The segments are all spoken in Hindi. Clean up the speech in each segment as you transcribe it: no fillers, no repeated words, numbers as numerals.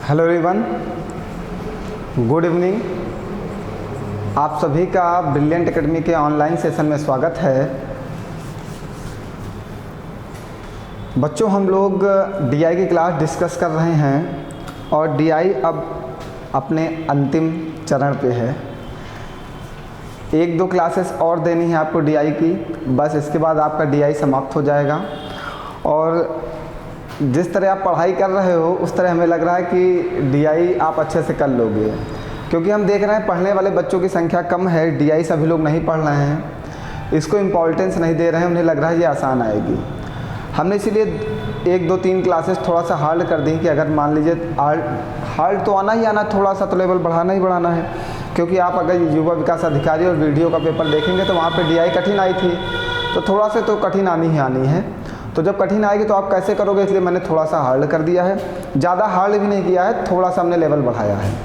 Hello everyone, good evening. आप सभी का ब्रिलियंट एकेडमी के ऑनलाइन सेशन में स्वागत है। बच्चों, हम लोग डीआई की क्लास डिस्कस कर रहे हैं और डीआई अब अपने अंतिम चरण पे है। एक दो क्लासेस और देनी है आपको डीआई की, बस इसके बाद आपका डीआई समाप्त हो जाएगा। और जिस तरह आप पढ़ाई कर रहे हो उस तरह हमें लग रहा है कि डीआई आप अच्छे से कर लोगे, क्योंकि हम देख रहे हैं पढ़ने वाले बच्चों की संख्या कम है। डीआई सभी लोग नहीं पढ़ रहे हैं, इसको इम्पोर्टेंस नहीं दे रहे हैं, उन्हें लग रहा है ये आसान आएगी। हमने इसीलिए एक दो तीन क्लासेस थोड़ा सा हार्ड कर दी कि अगर मान लीजिए हार्ड तो आना ही आना, थोड़ा सा तो लेवल बढ़ाना ही बढ़ाना है। क्योंकि आप अगर युवा विकास अधिकारी और वीडियो का पेपर देखेंगे तो वहाँ पे डीआई कठिन आई थी, तो थोड़ा से तो कठिन आनी ही आनी है। तो जब कठिन आएगी तो आप कैसे करोगे, इसलिए मैंने थोड़ा सा हार्ड कर दिया है। ज़्यादा हार्ड भी नहीं किया है, थोड़ा सा हमने लेवल बढ़ाया है।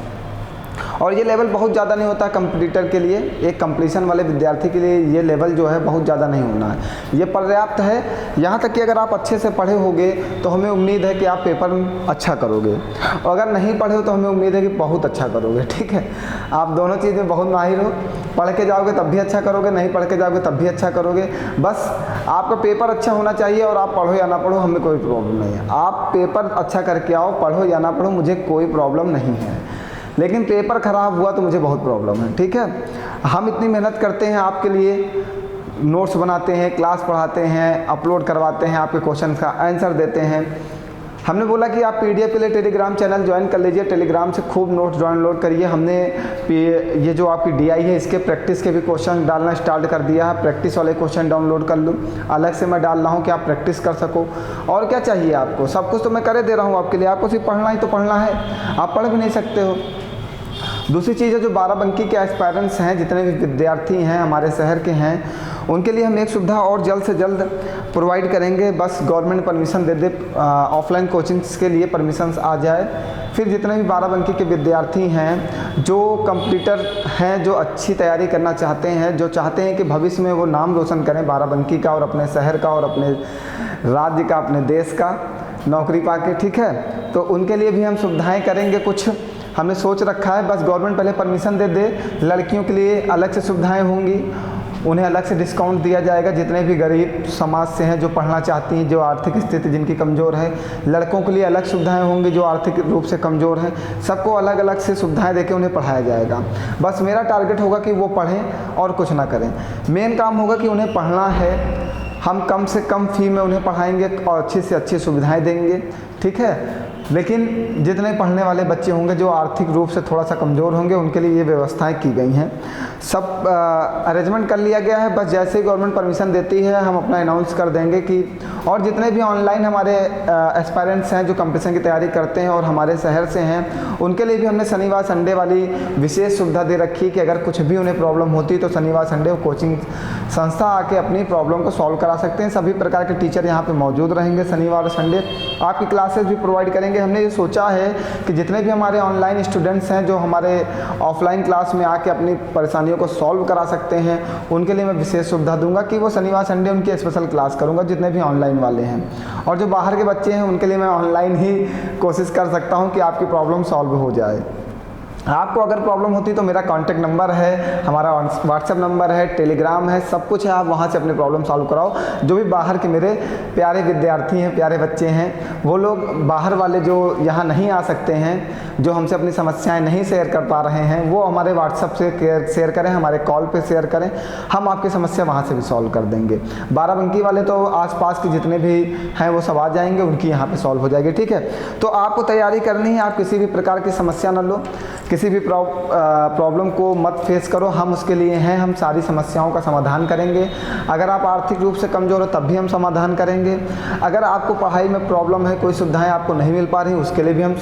और ये लेवल बहुत ज़्यादा नहीं होता कंप्यूटर के लिए, एक कंप्लीशन वाले विद्यार्थी के लिए ये लेवल जो है बहुत ज़्यादा नहीं होना है, ये पर्याप्त है। यहाँ तक कि अगर आप अच्छे से पढ़े होगे तो हमें उम्मीद है कि आप पेपर अच्छा करोगे, और अगर नहीं पढ़े हो तो हमें उम्मीद है कि बहुत अच्छा करोगे। ठीक है, आप दोनों चीज़ में बहुत माहिर हो। पढ़ के जाओगे तब भी अच्छा करोगे, नहीं पढ़ के जाओगे तब भी अच्छा करोगे। बस आपका पेपर अच्छा होना चाहिए, और आप पढ़ो या ना पढ़ो हमें कोई प्रॉब्लम नहीं है। आप पेपर अच्छा करके आओ, पढ़ो या ना पढ़ो मुझे कोई प्रॉब्लम नहीं है, लेकिन पेपर ख़राब हुआ तो मुझे बहुत प्रॉब्लम है। ठीक है, हम इतनी मेहनत करते हैं आपके लिए, नोट्स बनाते हैं, क्लास पढ़ाते हैं, अपलोड करवाते हैं, आपके क्वेश्चन का आंसर देते हैं। हमने बोला कि आप पीडीएफ के लिए टेलीग्राम चैनल ज्वाइन कर लीजिए, टेलीग्राम से खूब नोट्स डाउनलोड करिए। हमने ये जो आपकी डीआई है इसके प्रैक्टिस के भी क्वेश्चन डालना स्टार्ट कर दिया है। प्रैक्टिस वाले क्वेश्चन डाउनलोड कर लो, अलग से मैं डाल रहा हूँ कि आप प्रैक्टिस कर सको। और क्या चाहिए आपको, सब कुछ तो मैं करे दे रहा हूँ आपके लिए, आपको सिर्फ पढ़ना ही तो पढ़ना है, आप पढ़ भी नहीं सकते हो। दूसरी चीज़ है, जो 12 के एस्पायरेंट्स हैं, जितने भी विद्यार्थी हैं हमारे शहर के हैं, उनके लिए हम एक सुविधा और जल्द से जल्द प्रोवाइड करेंगे। बस गवर्नमेंट परमिशन दे दे, ऑफलाइन कोचिंग्स के लिए परमिशंस आ जाए। फिर जितने भी 12 के विद्यार्थी हैं जो कंप्यूटर हैं, जो अच्छी तैयारी करना चाहते हैं, जो चाहते हैं कि भविष्य में वो नाम रोशन करें 12 का, और अपने शहर का, और अपने राज्य का, अपने देश का नौकरी पाके, ठीक है, तो उनके लिए भी हम सुविधाएँ करेंगे। कुछ हमने सोच रखा है, बस गवर्नमेंट पहले परमिशन दे दे। लड़कियों के लिए अलग से सुविधाएं होंगी, उन्हें अलग से डिस्काउंट दिया जाएगा। जितने भी गरीब समाज से हैं, जो पढ़ना चाहती हैं, जो आर्थिक स्थिति जिनकी कमज़ोर है, लड़कों के लिए अलग सुविधाएं होंगी, जो आर्थिक रूप से कमज़ोर हैं, सबको अलग अलग से सुविधाएं देके उन्हें पढ़ाया जाएगा। बस मेरा टारगेट होगा कि वो पढ़ें और कुछ ना करें। मेन काम होगा कि उन्हें पढ़ना है, हम कम से कम फ़ी में उन्हें पढ़ाएंगे और अच्छी से अच्छी सुविधाएँ देंगे। ठीक है, लेकिन जितने पढ़ने वाले बच्चे होंगे जो आर्थिक रूप से थोड़ा सा कमज़ोर होंगे, उनके लिए ये व्यवस्थाएं की गई हैं। सब अरेंजमेंट कर लिया गया है। बस जैसे ही गवर्नमेंट परमिशन देती है हम अपना अनाउंस कर देंगे कि, और जितने भी ऑनलाइन हमारे एस्पायरेंट्स हैं जो कंपटीशन की तैयारी करते हैं और हमारे शहर से हैं, उनके लिए भी हमने शनिवार संडे वाली विशेष सुविधा दे रखी कि अगर कुछ भी उन्हें प्रॉब्लम होती तो शनिवार संडे कोचिंग संस्था आके अपनी प्रॉब्लम को सॉल्व करा सकते हैं। सभी प्रकार के टीचर यहाँ पर मौजूद रहेंगे। शनिवार और संडे आपकी क्लासेस भी प्रोवाइड करेंगे। हमने ये सोचा है कि जितने भी हमारे ऑनलाइन स्टूडेंट्स हैं जो हमारे ऑफलाइन क्लास में आके अपनी परेशानियों को सॉल्व करा सकते हैं, उनके लिए मैं विशेष सुविधा दूंगा कि वो शनिवार संडे उनकी स्पेशल क्लास करूंगा, जितने भी ऑनलाइन वाले हैं। और जो बाहर के बच्चे हैं उनके लिए मैं ऑनलाइन ही कोशिश कर सकता हूं कि आपकी प्रॉब्लम सॉल्व हो जाए। आपको अगर प्रॉब्लम होती तो मेरा कॉन्टैक्ट नंबर है, हमारा व्हाट्सएप नंबर है, टेलीग्राम है, सब कुछ है। आप वहाँ से अपनी प्रॉब्लम सॉल्व कराओ। जो भी बाहर के मेरे प्यारे विद्यार्थी हैं, प्यारे बच्चे हैं, वो लोग बाहर वाले जो यहाँ नहीं आ सकते हैं, जो हमसे अपनी समस्याएं नहीं शेयर कर पा रहे हैं, वो हमारे व्हाट्सएप से शेयर करें, हमारे कॉल पे शेयर करें, हम आपकी समस्या वहाँ से भी सॉल्व कर देंगे। 12 वाले तो आसपास के जितने भी हैं वो सब आ जाएंगे, उनकी यहाँ पे सॉल्व हो जाएगी। ठीक है, तो आपको तैयारी करनी है, आप किसी भी प्रकार की समस्या न लो, किसी भी प्रॉब्लम को मत फेस करो, हम उसके लिए हैं, हम सारी समस्याओं का समाधान करेंगे। अगर आप आर्थिक रूप से कमज़ोर हो तब भी हम समाधान करेंगे। अगर आपको पढ़ाई में प्रॉब्लम है, कोई सुविधाएं आपको नहीं मिल पा रही, उसके लिए भी हम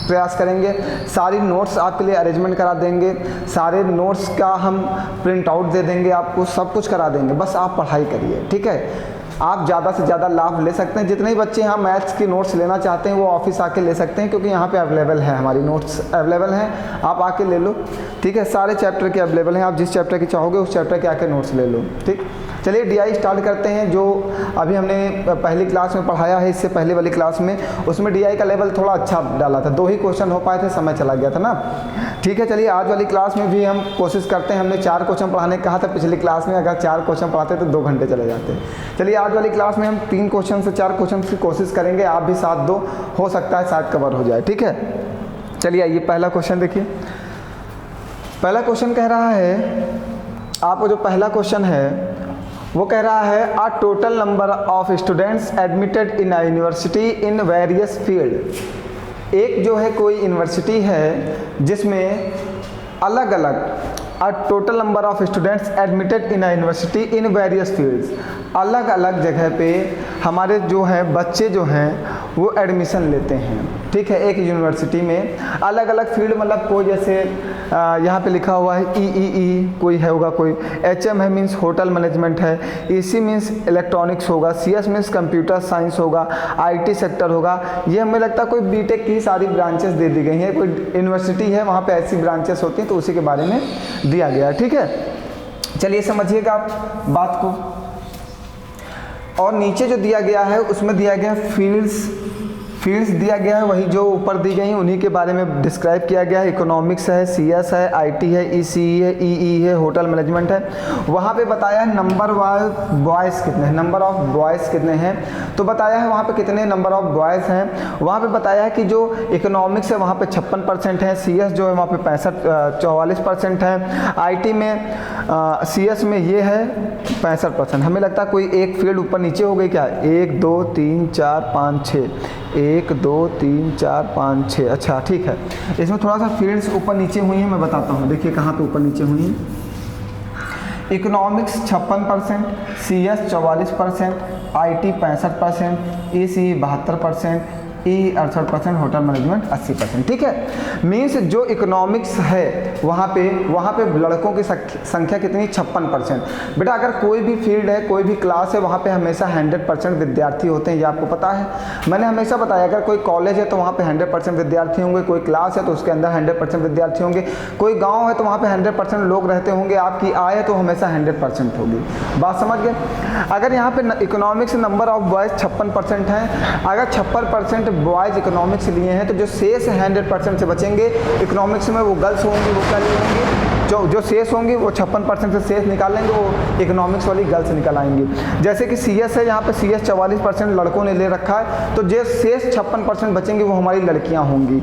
प्रयास करेंगे। सारी नोट्स आपके लिए अरेंजमेंट करा देंगे, सारे नोट्स का हम प्रिंट आउट दे देंगे, आपको सब कुछ करा देंगे। बस आप पढ़ाई करिए। ठीक है, आप ज़्यादा से ज़्यादा लाभ ले सकते हैं। जितने ही बच्चे यहाँ मैथ्स की नोट्स लेना चाहते हैं वो ऑफिस आके ले सकते हैं, क्योंकि यहाँ पे अवेलेबल है, हमारी नोट्स अवेलेबल हैं, आप आके ले लो। ठीक है, सारे चैप्टर के अवेलेबल हैं, आप जिस चैप्टर की चाहोगे उस चैप्टर के आके नोट्स ले लो। ठीक। चलिए DI स्टार्ट करते हैं। जो अभी हमने पहली क्लास में पढ़ाया है, इससे पहले वाली क्लास में, उसमें DI का लेवल थोड़ा अच्छा डाला था, 2 ही क्वेश्चन हो पाए थे, समय चला गया था ना। ठीक है, चलिए आज वाली क्लास में भी हम कोशिश करते हैं। हमने 4 क्वेश्चन पढ़ाने कहा था पिछली क्लास में, अगर 4 क्वेश्चन पढ़ाते तो 2 घंटे चले जाते। चलिए आज वाली क्लास में हम 3 क्वेश्चन से 4 क्वेश्चन की कोशिश करेंगे, आप भी साथ दो, हो सकता है शायद कवर हो जाए। ठीक है, चलिए आइए पहला क्वेश्चन देखिए। पहला क्वेश्चन कह रहा है, आपको जो पहला क्वेश्चन है वो कह रहा है a total number of students admitted in a university in various field. एक जो है कोई यूनिवर्सिटी है जिसमें अलग अलग, a total number of students admitted in a university in various fields, अलग अलग जगह पे हमारे जो हैं बच्चे जो हैं वो एडमिशन लेते हैं। ठीक है, एक यूनिवर्सिटी में अलग अलग फील्ड, मतलब कोई जैसे यहाँ पे लिखा हुआ है EEE कोई है होगा, कोई HM है मीन्स होटल मैनेजमेंट है, EC मीन्स इलेक्ट्रॉनिक्स होगा, CS मीन्स कंप्यूटर साइंस होगा, IT सेक्टर होगा। ये हमें लगता है कोई BTech की सारी ब्रांचेस दे दी गई हैं, कोई यूनिवर्सिटी है वहाँ पे ऐसी ब्रांचेस होती हैं, तो उसी के बारे में दिया गया है। ठीक है, चलिए समझिएगा आप बात को। और नीचे जो दिया गया है उसमें दिया गया है फील्ड्स दिया गया है, वही जो ऊपर दी गई हैं उन्हीं के बारे में डिस्क्राइब किया गया है। इकोनॉमिक्स है, CS है, IT है, ECE है, EE है, होटल मैनेजमेंट है। वहाँ पे बताया है नंबर ऑफ बॉयज़ कितने हैं, नंबर ऑफ बॉयज़ कितने हैं, तो बताया है वहाँ पे कितने नंबर ऑफ बॉयज़ हैं। वहाँ पे बताया है कि जो इकोनॉमिक्स है वहाँ पे 56% है, CS जो है वहाँ पे 44% है, IT में CS में ये है 65%। हमें लगता है कोई एक फील्ड ऊपर नीचे हो गई क्या, 1 2 3 4 5 6, 1 2 3 4 5 6। अच्छा ठीक है, इसमें थोड़ा सा फील्ड्स ऊपर नीचे हुई हैं, मैं बताता हूँ। देखिए कहाँ पे ऊपर नीचे हुई हैं। Economics 56%, CS 44%, IT 65%, ECE 72%, E 68%, hotel management 80%। ठीक है, मीन्स जो इकोनॉमिक्स है वहाँ पे लड़कों की संख्या कितनी, 56%। बेटा अगर कोई भी फील्ड है, कोई भी क्लास है, वहाँ पे हमेशा 100% विद्यार्थी होते हैं, ये आपको पता है। मैंने हमेशा बताया अगर कोई कॉलेज है तो वहाँ पे 100% विद्यार्थी होंगे, कोई क्लास है तो उसके अंदर 100% विद्यार्थी होंगे, कोई गाँव है तो वहाँ पर 100% लोग रहते होंगे, आपकी आय है तो हमेशा 100% होगी। बात समझ गए। अगर यहाँ पे इकोनॉमिक्स नंबर ऑफ बॉयज़ 56% हैं, अगर 56% बॉयज़ इकोनॉमिक्स लिए हैं तो जो शेष 100% से बचेंगे इकोनॉमिक्स में वो गर्ल्स होंगी, वो क्या होंगी, जो शेष होंगी वो 56% से शेष निकालेंगे, वो इकोनॉमिक्स वाली गर्ल्स निकल आएंगी। जैसे कि CS है, यहाँ पे CS 44% लड़कों ने ले रखा है, तो जो शेष 56% बचेंगे वो हमारी लड़कियाँ होंगी।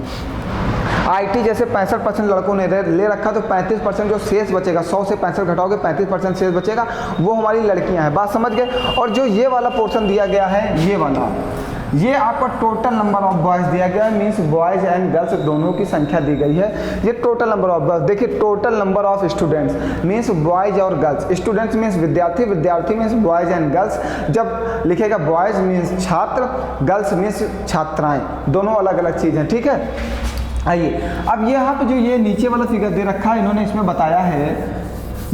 IT जैसे 65% लड़कों ने ले रखा, तो 35% जो शेष बचेगा, 100 से 65 घटाओगे 35% शेष बचेगा, वो हमारी लड़कियां हैं। बात समझ गए। और जो ये वाला पोर्शन दिया गया है, ये वाला, ये आपका टोटल नंबर ऑफ बॉयज़ दिया गया है, मीन्स बॉयज़ एंड गर्ल्स दोनों की संख्या दी गई है। ये टोटल नंबर ऑफ बॉयज़, देखिए total number of students means boys और गर्ल्स, स्टूडेंट्स मीन्स विद्यार्थी, विद्यार्थी मीन्स बॉयज़ एंड गर्ल्स। जब लिखेगा बॉयज़ मीन्स छात्र, गर्ल्स मीन्स छात्राएँ, दोनों अलग अलग चीज़ हैं। ठीक है, आइए अब यहाँ पे जो ये नीचे वाला फिगर दे रखा है, इन्होंने इसमें बताया है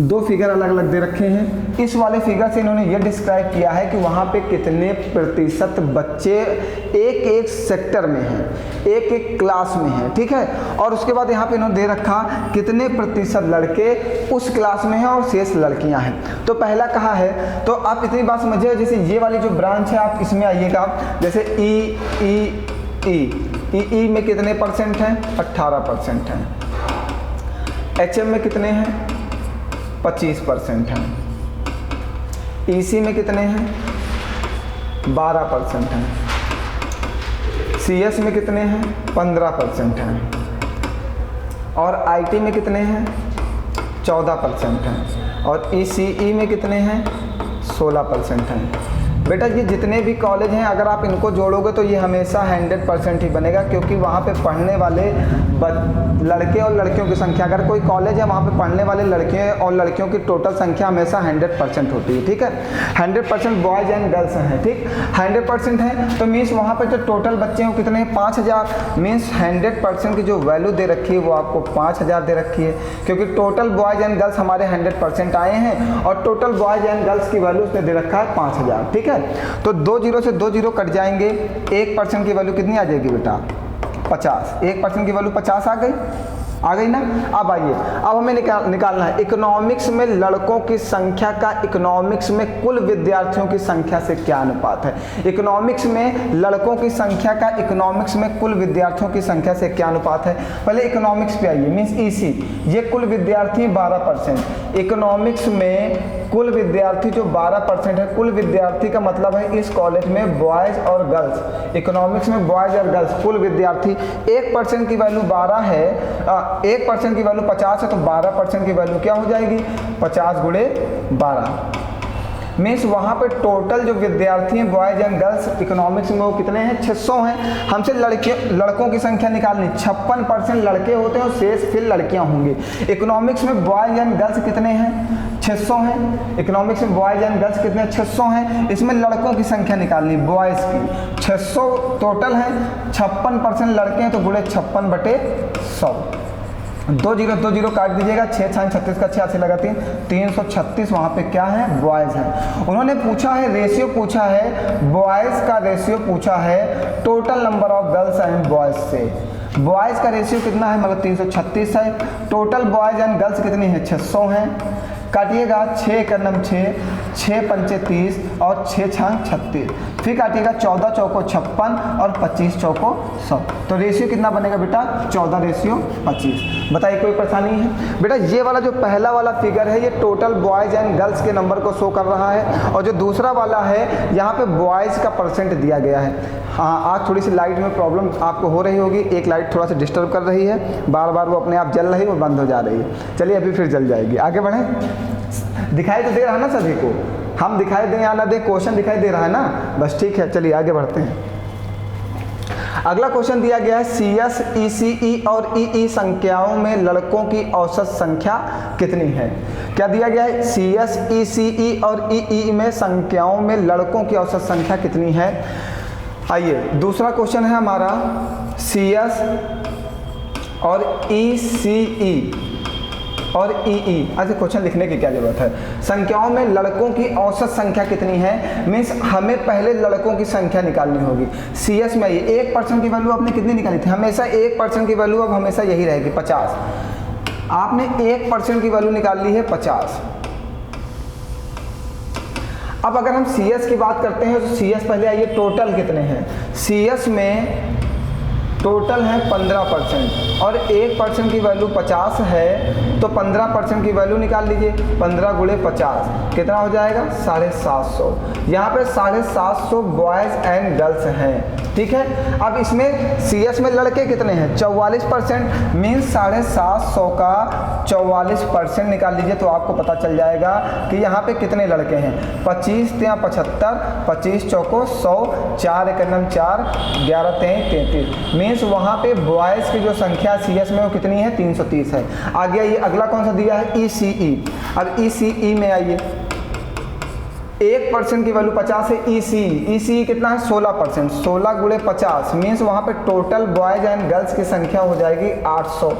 2 फिगर अलग अलग दे रखे हैं। इस वाले फिगर से इन्होंने ये डिस्क्राइब किया है कि वहाँ पे कितने प्रतिशत बच्चे एक एक सेक्टर में हैं, एक एक क्लास में हैं। ठीक है, और उसके बाद यहाँ पे इन्होंने दे रखा कितने प्रतिशत लड़के उस क्लास में हैं और शेष लड़कियाँ हैं। तो पहला कहा है, तो आप इतनी बात समझिए, जैसे ये वाली जो ब्रांच है आप इसमें आइएगा, जैसे EE में कितने परसेंट हैं, 18% हैं। HM में कितने हैं, 25% हैं। EC में कितने हैं, 12% हैं। CS में कितने हैं, 15% हैं। और IT में कितने हैं, 14% हैं। और ECE में कितने हैं, 16% हैं। बेटा ये जितने भी कॉलेज हैं अगर आप इनको जोड़ोगे तो ये हमेशा 100% ही बनेगा, क्योंकि वहाँ पे पढ़ने वाले लड़के और लड़कियों की संख्या, अगर कोई कॉलेज है वहाँ पे पढ़ने वाले लड़के और लड़कियों की टोटल संख्या हमेशा 100% होती है। ठीक है, 100% बॉयज़ एंड गर्ल्स हैं। ठीक, 100% है तो मीन्स वहाँ पे जो टोटल बच्चे हैं कितने हैं, 5000। मीन्स 100% की जो वैल्यू दे रखी है वो आपको 5000 दे रखी है, क्योंकि टोटल बॉयज़ एंड गर्ल्स हमारे 100% आए हैं और टोटल बॉयज़ एंड गर्ल्स की वैल्यू उसने दे रखा है 5000। ठीक है, तो 2 0 से 2 0 कट जाएंगे, 1% की वैल्यू कितनी आ जाएगी बेटा, 50। 1% की वैल्यू 50 आ गई। आ गई ना। अब आइए, अब हमें निकालना है इकोनॉमिक्स में लड़कों की संख्या का इकोनॉमिक्स में कुल विद्यार्थियों की संख्या से क्या अनुपात है। इकोनॉमिक्स में लड़कों की संख्या का इकोनॉमिक्स में कुल विद्यार्थियों की संख्या से क्या अनुपात है। पहले इकोनॉमिक्स पे आइए, मीन्स ईसी, ये कुल विद्यार्थी 12%। इकोनॉमिक्स में कुल विद्यार्थी जो 12% है, कुल विद्यार्थी का मतलब है इस कॉलेज में बॉयज़ और गर्ल्स, इकोनॉमिक्स में बॉयज़ और गर्ल्स कुल विद्यार्थी 1% की वैल्यू 12 है, 1% की वैल्यू 50 है, तो 12% की वैल्यू क्या हो जाएगी 50 गुणे 12। मीन्स वहाँ पे टोटल जो विद्यार्थी हैं बॉयज एंड गर्ल्स इकोनॉमिक्स में वो कितने हैं 600 हैं। हमसे लड़कों की संख्या निकालनी, 56% लड़के होते हैं और शेष फिर लड़कियाँ होंगी। इकोनॉमिक्स में बॉयज एंड गर्ल्स कितने हैं 600 हैं। इकोनॉमिक्स में बॉयज एंड गर्ल्स कितने 600 हैं। इसमें लड़कों की संख्या निकालनी बॉयज़ की 600 टोटल हैं, 56% लड़के हैं तो गुणे 56/100। 20 काट दीजिएगा, 6 6 36 का 86 लगा 336 वहाँ पे क्या है बॉयज़ हैं। उन्होंने पूछा है रेशियो, पूछा है बॉयज़ का रेशियो पूछा है total number of girls and boys से। बॉयज़ का रेशियो कितना है मतलब 336 है, टोटल बॉयज़ एंड गर्ल्स कितनी है 600 हैं। काटिएगा 6 का 6, 6 पंचे 30 और 6 6 36, फिर काटिएगा 14 चौको 56 और 25 चौको 100। तो रेशियो कितना बनेगा बेटा 14:25। बताइए कोई परेशानी है बेटा। ये वाला जो पहला वाला फिगर है ये टोटल बॉयज़ एंड गर्ल्स के नंबर को शो कर रहा है, और जो दूसरा वाला है यहाँ पे बॉयज़ का परसेंट दिया गया है। हाँ, आज थोड़ी सी लाइट में प्रॉब्लम आपको हो रही होगी, एक लाइट थोड़ा सा डिस्टर्ब कर रही है, बार बार वो अपने आप जल रही है और बंद हो जा रही है। चलिए अभी फिर जल जाएगी। आगे बढ़ें, दिखाई तो दे रहा है ना सभी को, हम दिखाई दें या ना दें क्वेश्चन दिखाई दे रहा है ना, बस ठीक है। चलिए आगे बढ़ते हैं। अगला क्वेश्चन दिया गया है CS, ECE और EE संख्याओं में लड़कों की औसत संख्या कितनी है। क्या दिया गया है CS, ECE और EE में संख्याओं में लड़कों की औसत संख्या कितनी है। आइए दूसरा क्वेश्चन है हमारा CS और ECE और EE। अच्छा, क्वेश्चन लिखने की क्या जरूरत है। संख्याओं में लड़कों की औसत संख्या कितनी है, मीन्स हमें पहले लड़कों की संख्या निकालनी होगी। CS में 1% की वैल्यू आपने कितनी निकाली थी, हमेशा 1% की वैल्यू अब हमेशा यही रहेगी 50। आपने 1% की वैल्यू निकाल ली है 50। अब अगर हम CS की बात करते हैं तो CS पहले आइए टोटल कितने हैं। CS में टोटल है 15% और 1% की वैल्यू 50 है, तो 15% की वैल्यू निकाल लीजिए। 15 गुणे 50 कितना हो जाएगा 750। यहाँ पे 750 बॉयज़ एंड गर्ल्स हैं, ठीक है। अब इसमें CS में लड़के कितने हैं 44%, मीन्स 750 का 44% निकाल लीजिए तो आपको पता चल जाएगा कि यहाँ पे कितने लड़के हैं। 25 × 75, 25 चौको 100, 4 × 4, 11 × 33, मीन्स वहाँ पे बॉयज़ की जो संख्या CS में वो कितनी है 330 है। आगे आइए, अगला कौन सा दिया है ECE। अब ECE में आइए, 1% की वैल्यू 50 है। ECE कितना है 16%, 16 गुणे 50, मीन्स वहाँ पे टोटल बॉयज़ एंड गर्ल्स की संख्या हो जाएगी 800।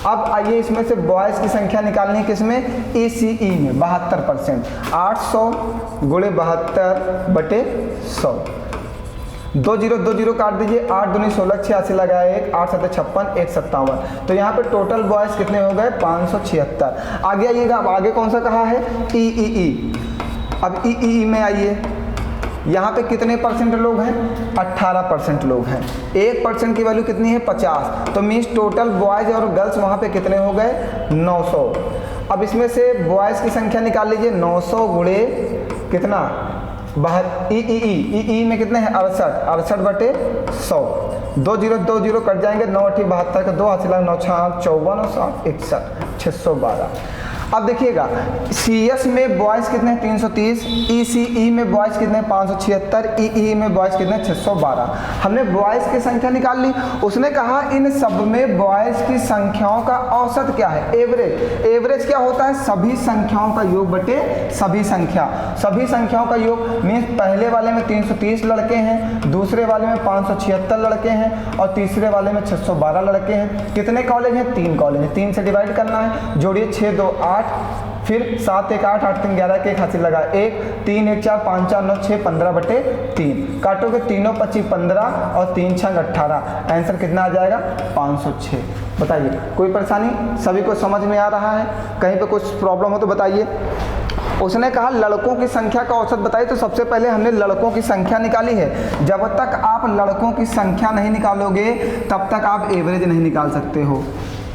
अब आइए इसमें से बॉयज़ की संख्या निकालनी है किसमें ECE में 72%, 800 गुणे 72/100। 20 काट दीजिए, 8 दूनी 16, 86 लगाए 1, 8 7 56, 1 57। तो यहाँ पे टोटल बॉयज़ कितने हो गए 576। आगे आइएगा, अब आगे कौन सा कहा है EEE। अब EEE में आइए, यहाँ पे कितने परसेंट लोग हैं 18% लोग हैं। 1% की वैल्यू कितनी है 50, तो मीन्स टोटल बॉयज़ और गर्ल्स वहाँ पे कितने हो गए 900। अब इसमें से बॉयज़ की संख्या निकाल लीजिए, 900 गुणे कितना EEE में कितने हैं 68/100। 20 कट जाएंगे, 9 8 72 का 2 हासिल 9 6 54 और 7 61, 612। अब देखिएगा CS में बॉयज़ कितने हैं 330, ECE में बॉयज़ कितने हैं 576, EE में बॉयज़ कितने हैं 612। हमने बॉयज़ की संख्या निकाल ली। उसने कहा इन सब में बॉयज़ की संख्याओं का औसत क्या है, एवरेज। एवरेज क्या होता है सभी संख्याओं का योग बटे सभी संख्या। सभी संख्याओं का योग मीन्स पहले वाले में 330 लड़के हैं, दूसरे वाले में 576 लड़के हैं और तीसरे वाले में 612 लड़के हैं। कितने कॉलेज हैं 3 कॉलेज हैं, 3 से डिवाइड करना है। जोड़िए 6 2 8, फिर 7 1 8, 8 3 11 के 1 हासिल लगा 1, 3 1 4 5 4 9 6 15/3। काटोगे 3 25 15 और 3 6 18, आंसर कितना आ जाएगा 506। बताइए कोई परेशानी, सभी को समझ में आ रहा है? कहीं पे कुछ प्रॉब्लम हो तो बताइए। उसने कहा लड़कों की संख्या का औसत बताइए। तो सबसे पहले हमने लड़कों की संख्या निकाली है। जब तक आप लड़कों की संख्या नहीं निकालोगे तब तक आप एवरेज नहीं निकाल सकते हो,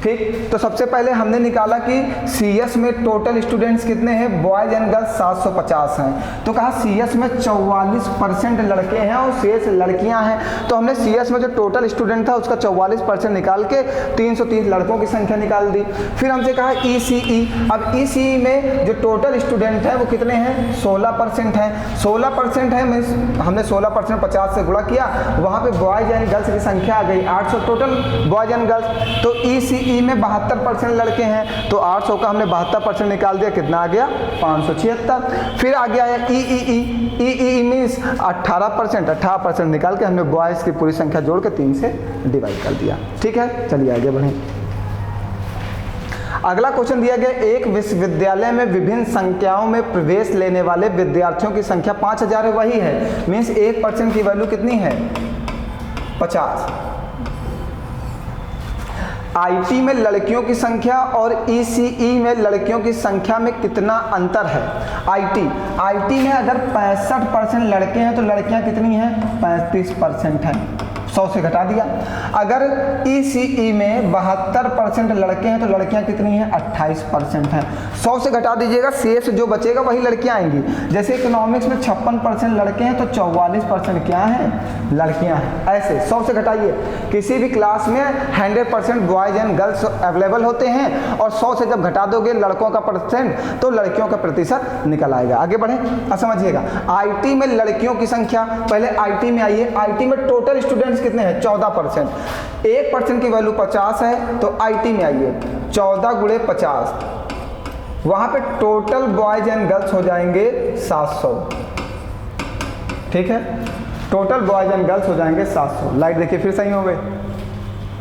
ठीक। तो सबसे पहले हमने निकाला कि सीएस में टोटल स्टूडेंट्स कितने हैं, बॉयज एंड गर्ल्स 750 हैं। तो कहा सीएस में 44% लड़के हैं और शेष लड़कियां हैं। तो हमने सीएस में जो टोटल स्टूडेंट था उसका 44% निकाल के 330 लड़कों की संख्या निकाल दी। फिर हमसे कहा ईसीई। अब ईसीई में जो टोटल स्टूडेंट है वो कितने हैं, 16% हैं। 16% है, मीन्स हमने 16% 50 से गुणा किया, वहाँ पे बॉयज एंड गर्ल्स की संख्या आ गई 800 टोटल बॉयज एंड गर्ल्स। तो ईसीई में 72% लड़के हैं, तो 800 का हमने 72% निकाल दिया, कितना आ गया, 576। फिर आ गया है ई मीन्स 18% निकाल के हमने बॉयज़ की पूरी संख्या जोड़ के 3 से डिवाइड कर दिया, ठीक है। चलिए आगे बढ़ें। अगला क्वेश्चन दिया गया, एक विश्वविद्यालय में विभिन्न संख्याओं में प्रवेश लेने वाले विद्यार्थियों की संख्या 5000 है, वही है, मीन्स 1% की वैल्यू कितनी है, 50। आईटी में लड़कियों की संख्या और ईसीई में लड़कियों की संख्या में कितना अंतर है। आईटी में अगर 65% लड़के हैं तो लड़कियां कितनी हैं, 35% हैं, 100 से घटा दिया। अगर ईसीई में 72% लड़के हैं तो लड़कियां कितनी हैं, 28% हैं, 100 से घटा दीजिएगा, शेष जो बचेगा वही लड़कियां आएंगी। जैसे इकोनॉमिक्स में 56% लड़के हैं तो 44% क्या हैं, लड़कियां हैं। ऐसे 100 से घटाइए। किसी भी क्लास में 100% बॉयज एंड गर्ल्स अवेलेबल होते हैं और 100 से जब घटा दोगे लड़कों का परसेंट तो लड़कियों का प्रतिशत निकल आएगा। आगे बढ़े, अब समझिएगा। आईटी में लड़कियों की संख्या, पहले आईटी में आइए। आईटी में टोटल स्टूडेंट्स कितने हैं, 14%। 1% की वैल्यू 50 है, तो आईटी में आइए 14 गुणे 50, वहां पे टोटल बॉयज एंड गर्ल्स हो जाएंगे 700, ठीक है। टोटल बॉयज एंड गर्ल्स हो जाएंगे 700। लाइट देखिए फिर सही हो गए,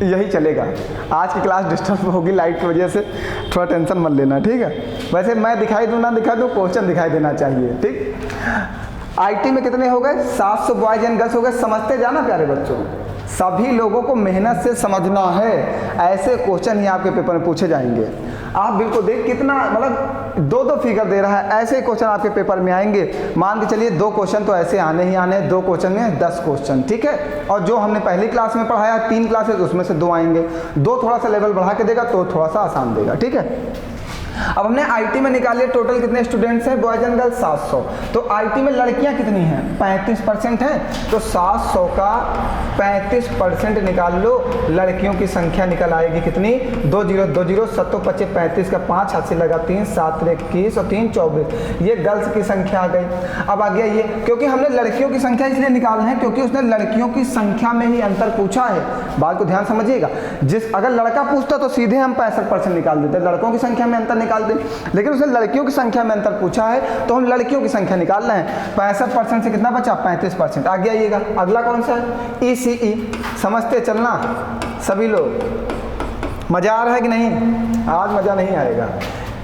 यही चलेगा। आज की क्लास डिस्टर्ब होगी लाइट की वजह से, थोड़ा टेंशन मत लेना, ठीक है। वैसे मैं दिखाई दूँ ना दिखा दूँ, क्वेश्चन दिखाई देना चाहिए, ठीक। आईटी में कितने हो गए, 700 बॉयज एंड गर्ल्स हो गए। समझते जाना प्यारे बच्चों, सभी लोगों को मेहनत से समझना है। ऐसे क्वेश्चन ही आपके पेपर में पूछे जाएंगे। आप बिल्कुल देख कितना, मतलब 2-2 फिगर दे रहा है, ऐसे क्वेश्चन आपके पेपर में आएंगे। मान के चलिए 2 क्वेश्चन तो ऐसे आने ही आने, 2 क्वेश्चन में 10 क्वेश्चन, ठीक है। और जो हमने पहली क्लास में पढ़ाया 3 क्लासेस, उसमें से 2 आएंगे। 2 थोड़ा सा लेवल बढ़ा के देगा तो थोड़ा सा आसान देगा, ठीक है। अब हमने आईटी में निकालिए टोटल कितने स्टूडेंट्स हैं, बॉयज एंड गर्ल्स 700। तो आईटी में लड़कियां कितनी हैं, 35% हैं। तो 700 का 35% निकाल लो, लड़कियों की संख्या निकल आएगी कितनी, 20 20 7 25 35 का 5 हाथ से लगा 3 7 21 और 3 24, ये गर्ल्स की संख्या आ गई। अब आ गया ये, क्योंकि हमने लड़कियों की संख्या इसलिए निकालना है क्योंकि उसने लड़कियों की संख्या में ही अंतर पूछा है। बात को ध्यान समझिएगा। अगर लड़का पूछता तो सीधे हम 65% निकाल देते, लड़कों की संख्या में अंतर निकाल दे, लेकिन उसने लड़कियों की संख्या में अंतर पूछा है तो हम लड़कियों की संख्या निकाल रहे हैं। 65% से कितना बचा, 35%। आगे आइएगा, अगला कौन सा है, ईसीई। समझते चलना सभी लोग। मजा आ रहा है कि नहीं, आज मजा नहीं आएगा।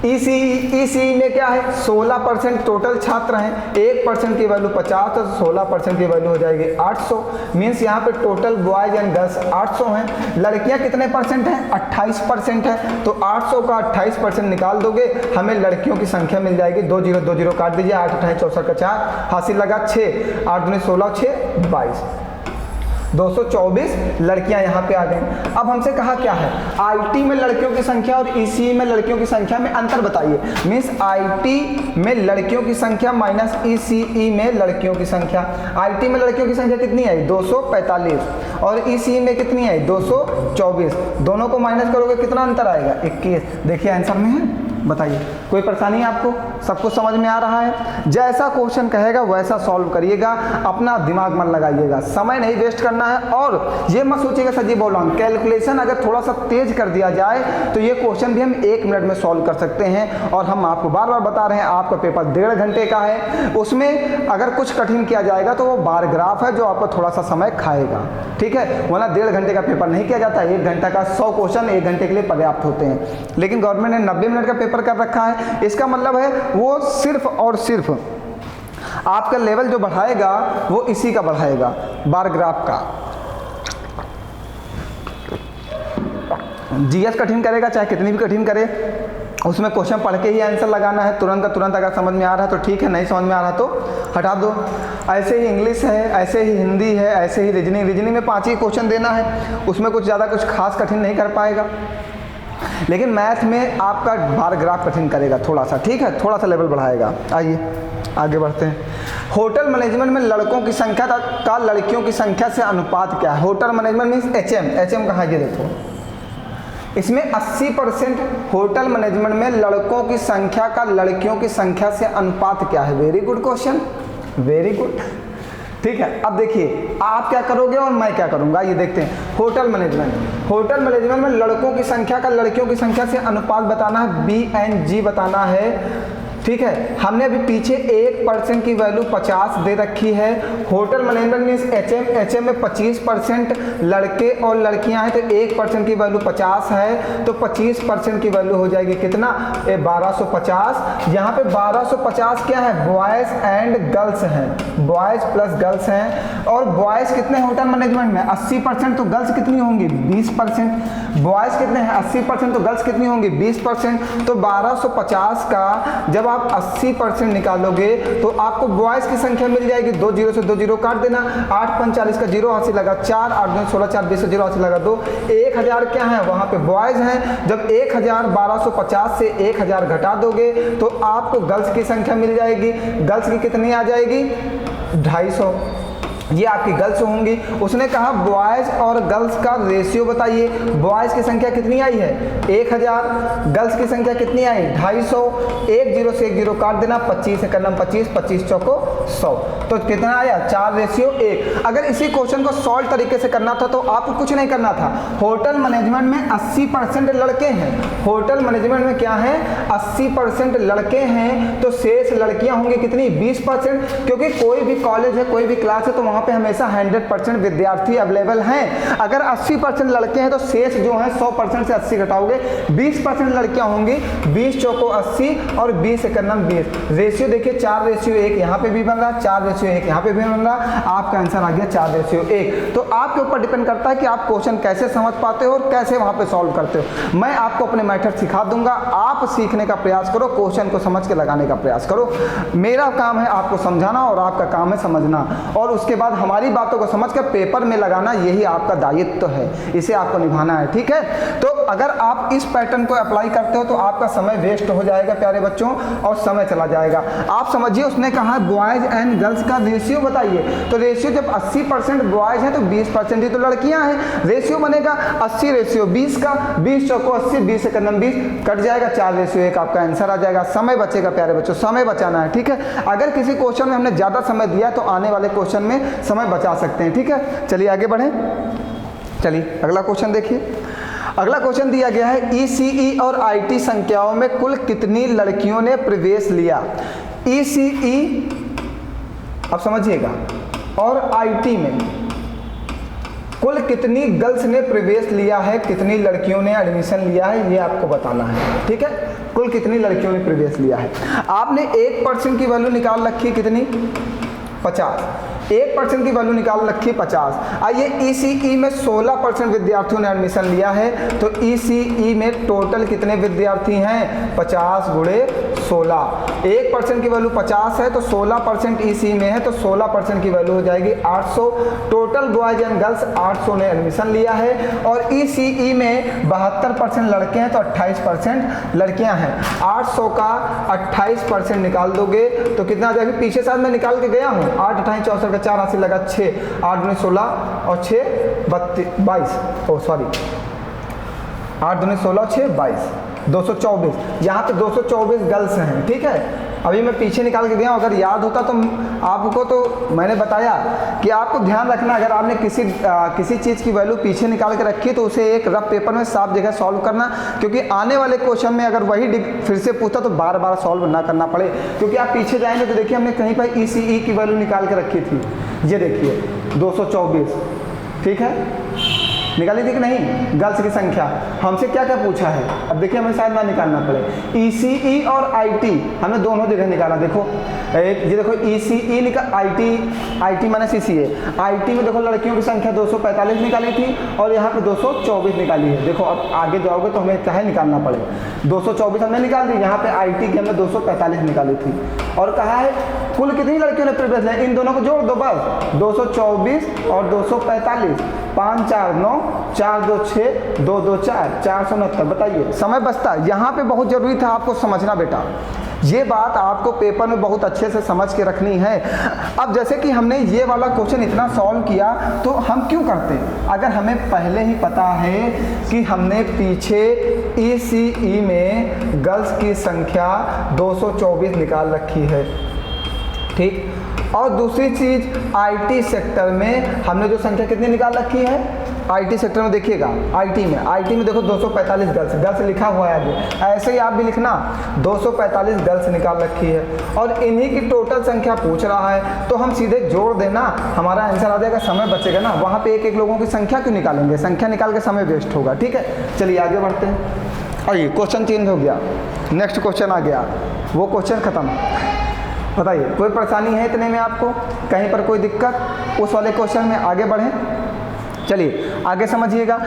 ईसीई में क्या है, 16% टोटल छात्र हैं, 1% की वैल्यू 50, तो 16% की वैल्यू हो जाएगी 800। मीन्स यहाँ पे टोटल बॉयज एंड गर्ल्स 800 हैं। लड़कियाँ कितने परसेंट हैं, 28% है। तो 800 का 28% निकाल दोगे, हमें लड़कियों की संख्या मिल जाएगी। 20 20 काट दीजिए, 8 8 64 का 4 हासिल लगा 6, 8 दूनी 16 6 22, 224 लड़कियां यहाँ पे आ गई। अब हमसे कहा क्या है, आईटी में लड़कियों की संख्या और ईसीई में लड़कियों की संख्या में अंतर बताइए। मीन्स आईटी में लड़कियों की संख्या माइनस ईसीई में लड़कियों की संख्या। आईटी में लड़कियों की संख्या कितनी है, 245, और ईसीई में कितनी है, 224। दोनों को माइनस करोगे कितना अंतर आएगा, 21। देखिए आंसर में है, बताइए कोई परेशानी है आपको, सब कुछ समझ में आ रहा है। जैसा क्वेश्चन कहेगा वैसा सॉल्व करिएगा, अपना दिमाग मत लगाइएगा, समय नहीं वेस्ट करना है। और ये मत सोचिएगा सर जी बोल रहा हूँ, कैलकुलेशन अगर थोड़ा सा तेज कर दिया जाए तो ये क्वेश्चन भी हम 1 मिनट में सॉल्व कर सकते हैं। और हम आपको बार बार बता रहे हैं, आपका पेपर 1.5 घंटे का है, उसमें अगर कुछ कठिन किया जाएगा तो वो बार ग्राफ है जो आपको थोड़ा सा समय खाएगा, ठीक है। वरना 1.5 घंटे का पेपर नहीं किया जाता, 1 घंटा का 100 क्वेश्चन 1 घंटे के लिए पर्याप्त होते हैं। लेकिन गवर्नमेंट ने 90 मिनट का पेपर कर रखा है, इसका मतलब है वो सिर्फ और सिर्फ आपका लेवल जो बढ़ाएगा वो इसी का बढ़ाएगा, बार ग्राफ का। जीएस कठिन करेगा, चाहे कितनी भी कठिन करे, उसमें क्वेश्चन पढ़ के ही आंसर लगाना है तुरंत का तुरंत। अगर समझ में आ रहा है तो ठीक है, नहीं समझ में आ रहा तो हटा दो। ऐसे ही इंग्लिश है, ऐसे ही हिंदी है, ऐसे ही रीजनिंग में 5 ही क्वेश्चन देना है, उसमें कुछ ज़्यादा कुछ खास कठिन नहीं कर पाएगा। लेकिन मैथ में आपका बार ग्राफ कठिन करेगा थोड़ा सा, ठीक है, थोड़ा सा लेवल बढ़ाएगा। आइए आगे बढ़ते हैं। होटल मैनेजमेंट में लड़कों की संख्या का लड़कियों की संख्या से अनुपात क्या है? होटल मैनेजमेंट मीन्स एचएम कहाँ, ये देखो इसमें 80% होटल मैनेजमेंट में लड़कों की संख्या का लड़कियों की संख्या से अनुपात क्या है? Very good question, very good, ठीक है। अब देखिए आप क्या करोगे और मैं क्या करूंगा, ये देखते हैं। होटल मैनेजमेंट में लड़कों की संख्या का लड़कियों की संख्या से अनुपात बताना है, BNG बताना है, ठीक है। हमने अभी पीछे 1% की वैल्यू 50 दे रखी है। होटल मैनेजमेंट मीन्स HM में 25% लड़के और लड़कियां हैं, तो 1% की वैल्यू 50 है, तो 25% की वैल्यू हो जाएगी कितना? 1250। यहाँ पे 1250 क्या है? बॉयज़ एंड गर्ल्स हैं, बॉयज़ प्लस गर्ल्स हैं। और बॉयज़ कितने होटल मैनेजमेंट में? 80%, तो गर्ल्स कितनी होंगी? 20%। बॉयज़ कितने हैं? 80%, तो गर्ल्स कितनी होंगी? 20%। तो 1250 का जब आप 80% निकालोगे तो आपको बॉयज़ की संख्या मिल जाएगी। 2 जीरो से 2 जीरो काट देना, 8 5 40 का जीरो हाथ से लगा 4, 8 2 16 4 20 से जीरो हाथ से लगा 2। 1000 क्या है? वहाँ पे बॉयज़ हैं। जब 1000 1250 से 1000 घटा दोगे तो आपको गर्ल्स की संख्या मिल जाएगी। गर्ल्स की कितनी आ जाएगी? 250, ये आपकी गर्ल्स होंगी। उसने कहा बॉयज़ और गर्ल्स का रेशियो बताइए। बॉयज़ की संख्या कितनी आई है? 1000, गर्ल्स की संख्या कितनी आई? 250। 1 जीरो से 1 जीरो काट देना, 25 एक नम 25, 25 चौको 100, तो कितना आया? 4:1। अगर इसी क्वेश्चन को सॉल्व तरीके से करना था तो आपको कुछ नहीं करना था। होटल मैनेजमेंट में 80% लड़के हैं, होटल मैनेजमेंट में क्या है? 80% लड़के हैं, तो शेष लड़कियां होंगी कितनी? 20%, क्योंकि कोई भी कॉलेज है, कोई भी क्लास है, तो वहाँ पे हमेशा 100% विद्यार्थी अवेलेबल हैं। अगर 80% लड़के हैं तो शेष जो है 100% से 80 घटाओगे, 20% लड़कियां होंगी, 20 चौको 80 और 20 एक नम 20। रेशियो देखिए 4:1 यहाँ पे भी बन रहा, 4:1 यहाँ पे भी बन रहा। आपका आंसर आ गया 4:1। तो आपके ऊपर डिपेंड करता है कि आप क्वेश्चन कैसे समझ पाते हो और कैसे वहाँ पे सॉल्व करते हो। मैं आपको अपने मेथड सिखा दूंगा, आप सीखने का प्रयास करो, क्वेश्चन को समझ के लगाने का प्रयास करो। मेरा काम है आपको समझाना और आपका काम है समझना, और उसके बाद हमारी बातों को समझकर पेपर में लगाना, यही आपका दायित्व है, इसे आपको निभाना है, ठीक है। तो अगर आप इस पैटर्न को अप्लाई करते हो तो आपका समय वेस्ट हो जाएगा प्यारे बच्चों, और समय चला जाएगा। आप समझिए उसने कहा बॉयज़ एंड गर्ल्स का रेशियो बताइए, तो रेशियो जब 80% बॉयज़ हैं तो 20% ही तो लड़कियां हैं। रेशियो बनेगा 80:20 का, 20 चौको 80, 20 एक नम 20, कट जाएगा 4:1, आपका आंसर आ जाएगा। समय बचेगा प्यारे बच्चों, समय बचाना है, ठीक है। अगर किसी क्वेश्चन में हमने ज़्यादा समय दिया तो आने वाले क्वेश्चन में समय बचा सकते हैं, ठीक है। चलिए आगे बढ़ें, चलिए अगला क्वेश्चन देखिए। अगला क्वेश्चन दिया गया है ECE और IT संख्याओं में कुल कितनी लड़कियों ने प्रवेश लिया? ECE अब समझिएगा, और IT में कुल कितनी गर्ल्स ने प्रवेश लिया है, कितनी लड़कियों ने एडमिशन लिया है, ये आपको बताना है, ठीक है। कुल कितनी लड़कियों ने प्रवेश लिया है। आपने 1% की वैल्यू निकाल रखी, कितनी? 50। 1% की वैल्यू निकाल रखी 50। आइए ECE में 16% विद्यार्थियों ने एडमिशन लिया है, तो ECE में टोटल कितने विद्यार्थी हैं? 50 गुणे 16। 1% की वैल्यू 50 है, तो 16% ECE में है, तो 16% की वैल्यू हो जाएगी 800। टोटल बॉयज एंड गर्ल्स 800 ने एडमिशन लिया है, और ECE में 72% लड़के हैं, तो 28% लड़कियां हैं। 800 का 28% निकाल दोगे तो कितना आ जाएगा? पीछे साथ में निकाल के गया हूँ, 8 28 64 का 4 हाथ से लगा 6, 8 दूनी 16 और 6 22, ओ सॉरी 8 दूनी 16 6 22, 224। यहाँ पे 224 गर्ल्स हैं, ठीक है। अभी मैं पीछे निकाल के गया हूँ, अगर याद होता तो आपको, तो मैंने बताया कि आपको ध्यान रखना, अगर आपने किसी चीज़ की वैल्यू पीछे निकाल के रखी तो उसे एक रफ पेपर में साफ जगह सॉल्व करना, क्योंकि आने वाले क्वेश्चन में अगर वही फिर से पूछता तो बार बार सॉल्व ना करना पड़े। क्योंकि आप पीछे जाएंगे तो देखिए हमने कहीं पर ECE की वैल्यू निकाल के रखी थी, ये देखिए 224, ठीक है। निकाली थी कि नहीं? गर्ल्स की संख्या हमसे क्या क्या पूछा है, अब देखिए हमें शायद ना निकालना पड़े। ECE और IT हमने दोनों जगह निकाला। देखो एक ये देखो ECE निकाल, IT माने CCA। IT में देखो लड़कियों की संख्या 245 निकाली थी और यहाँ पे 224 निकाली है। देखो अब आगे जाओगे तो हमें क्या है निकालना पड़ेगा। 224 हमने निकाल दी, यहाँ पे IT की हमने 245 निकाली थी और कहा है कुल कितनी लड़कियों ने प्रीवियस लिया, इन दोनों को जोड़ दो बस, 224 और 245, 5 4 9, 4 2 6, 2 2 4, 469। बताइए समय बचता। यहाँ पे बहुत जरूरी था आपको समझना बेटा, ये बात आपको पेपर में बहुत अच्छे से समझ के रखनी है। अब जैसे कि हमने ये वाला क्वेश्चन इतना सॉल्व किया तो हम क्यों करते, अगर हमें पहले ही पता है कि हमने पीछे ECE में गर्ल्स की संख्या 224 निकाल रखी है, ठीक। और दूसरी चीज़ IT सेक्टर में हमने जो संख्या कितनी निकाल रखी है, IT सेक्टर में देखिएगा, IT में देखो 245 गर्ल्स लिखा हुआ है आगे, ऐसे ही आप भी लिखना 245 गर्ल्स निकाल रखी है और इन्हीं की टोटल संख्या पूछ रहा है तो हम सीधे जोड़ देना, हमारा आंसर आ जाएगा, समय बचेगा ना। वहाँ पे एक एक लोगों की संख्या क्यों निकालेंगे, संख्या निकाल के समय वेस्ट होगा, ठीक है। चलिए आगे बढ़ते हैं। आइए क्वेश्चन चेंज हो गया, नेक्स्ट क्वेश्चन आ गया, वो क्वेश्चन खत्म। बताइए कोई परेशानी है इतने में आपको, कहीं पर कोई दिक्कत उस वाले क्वेश्चन में? आगे बढ़ें, चलिए आगे समझिएगा।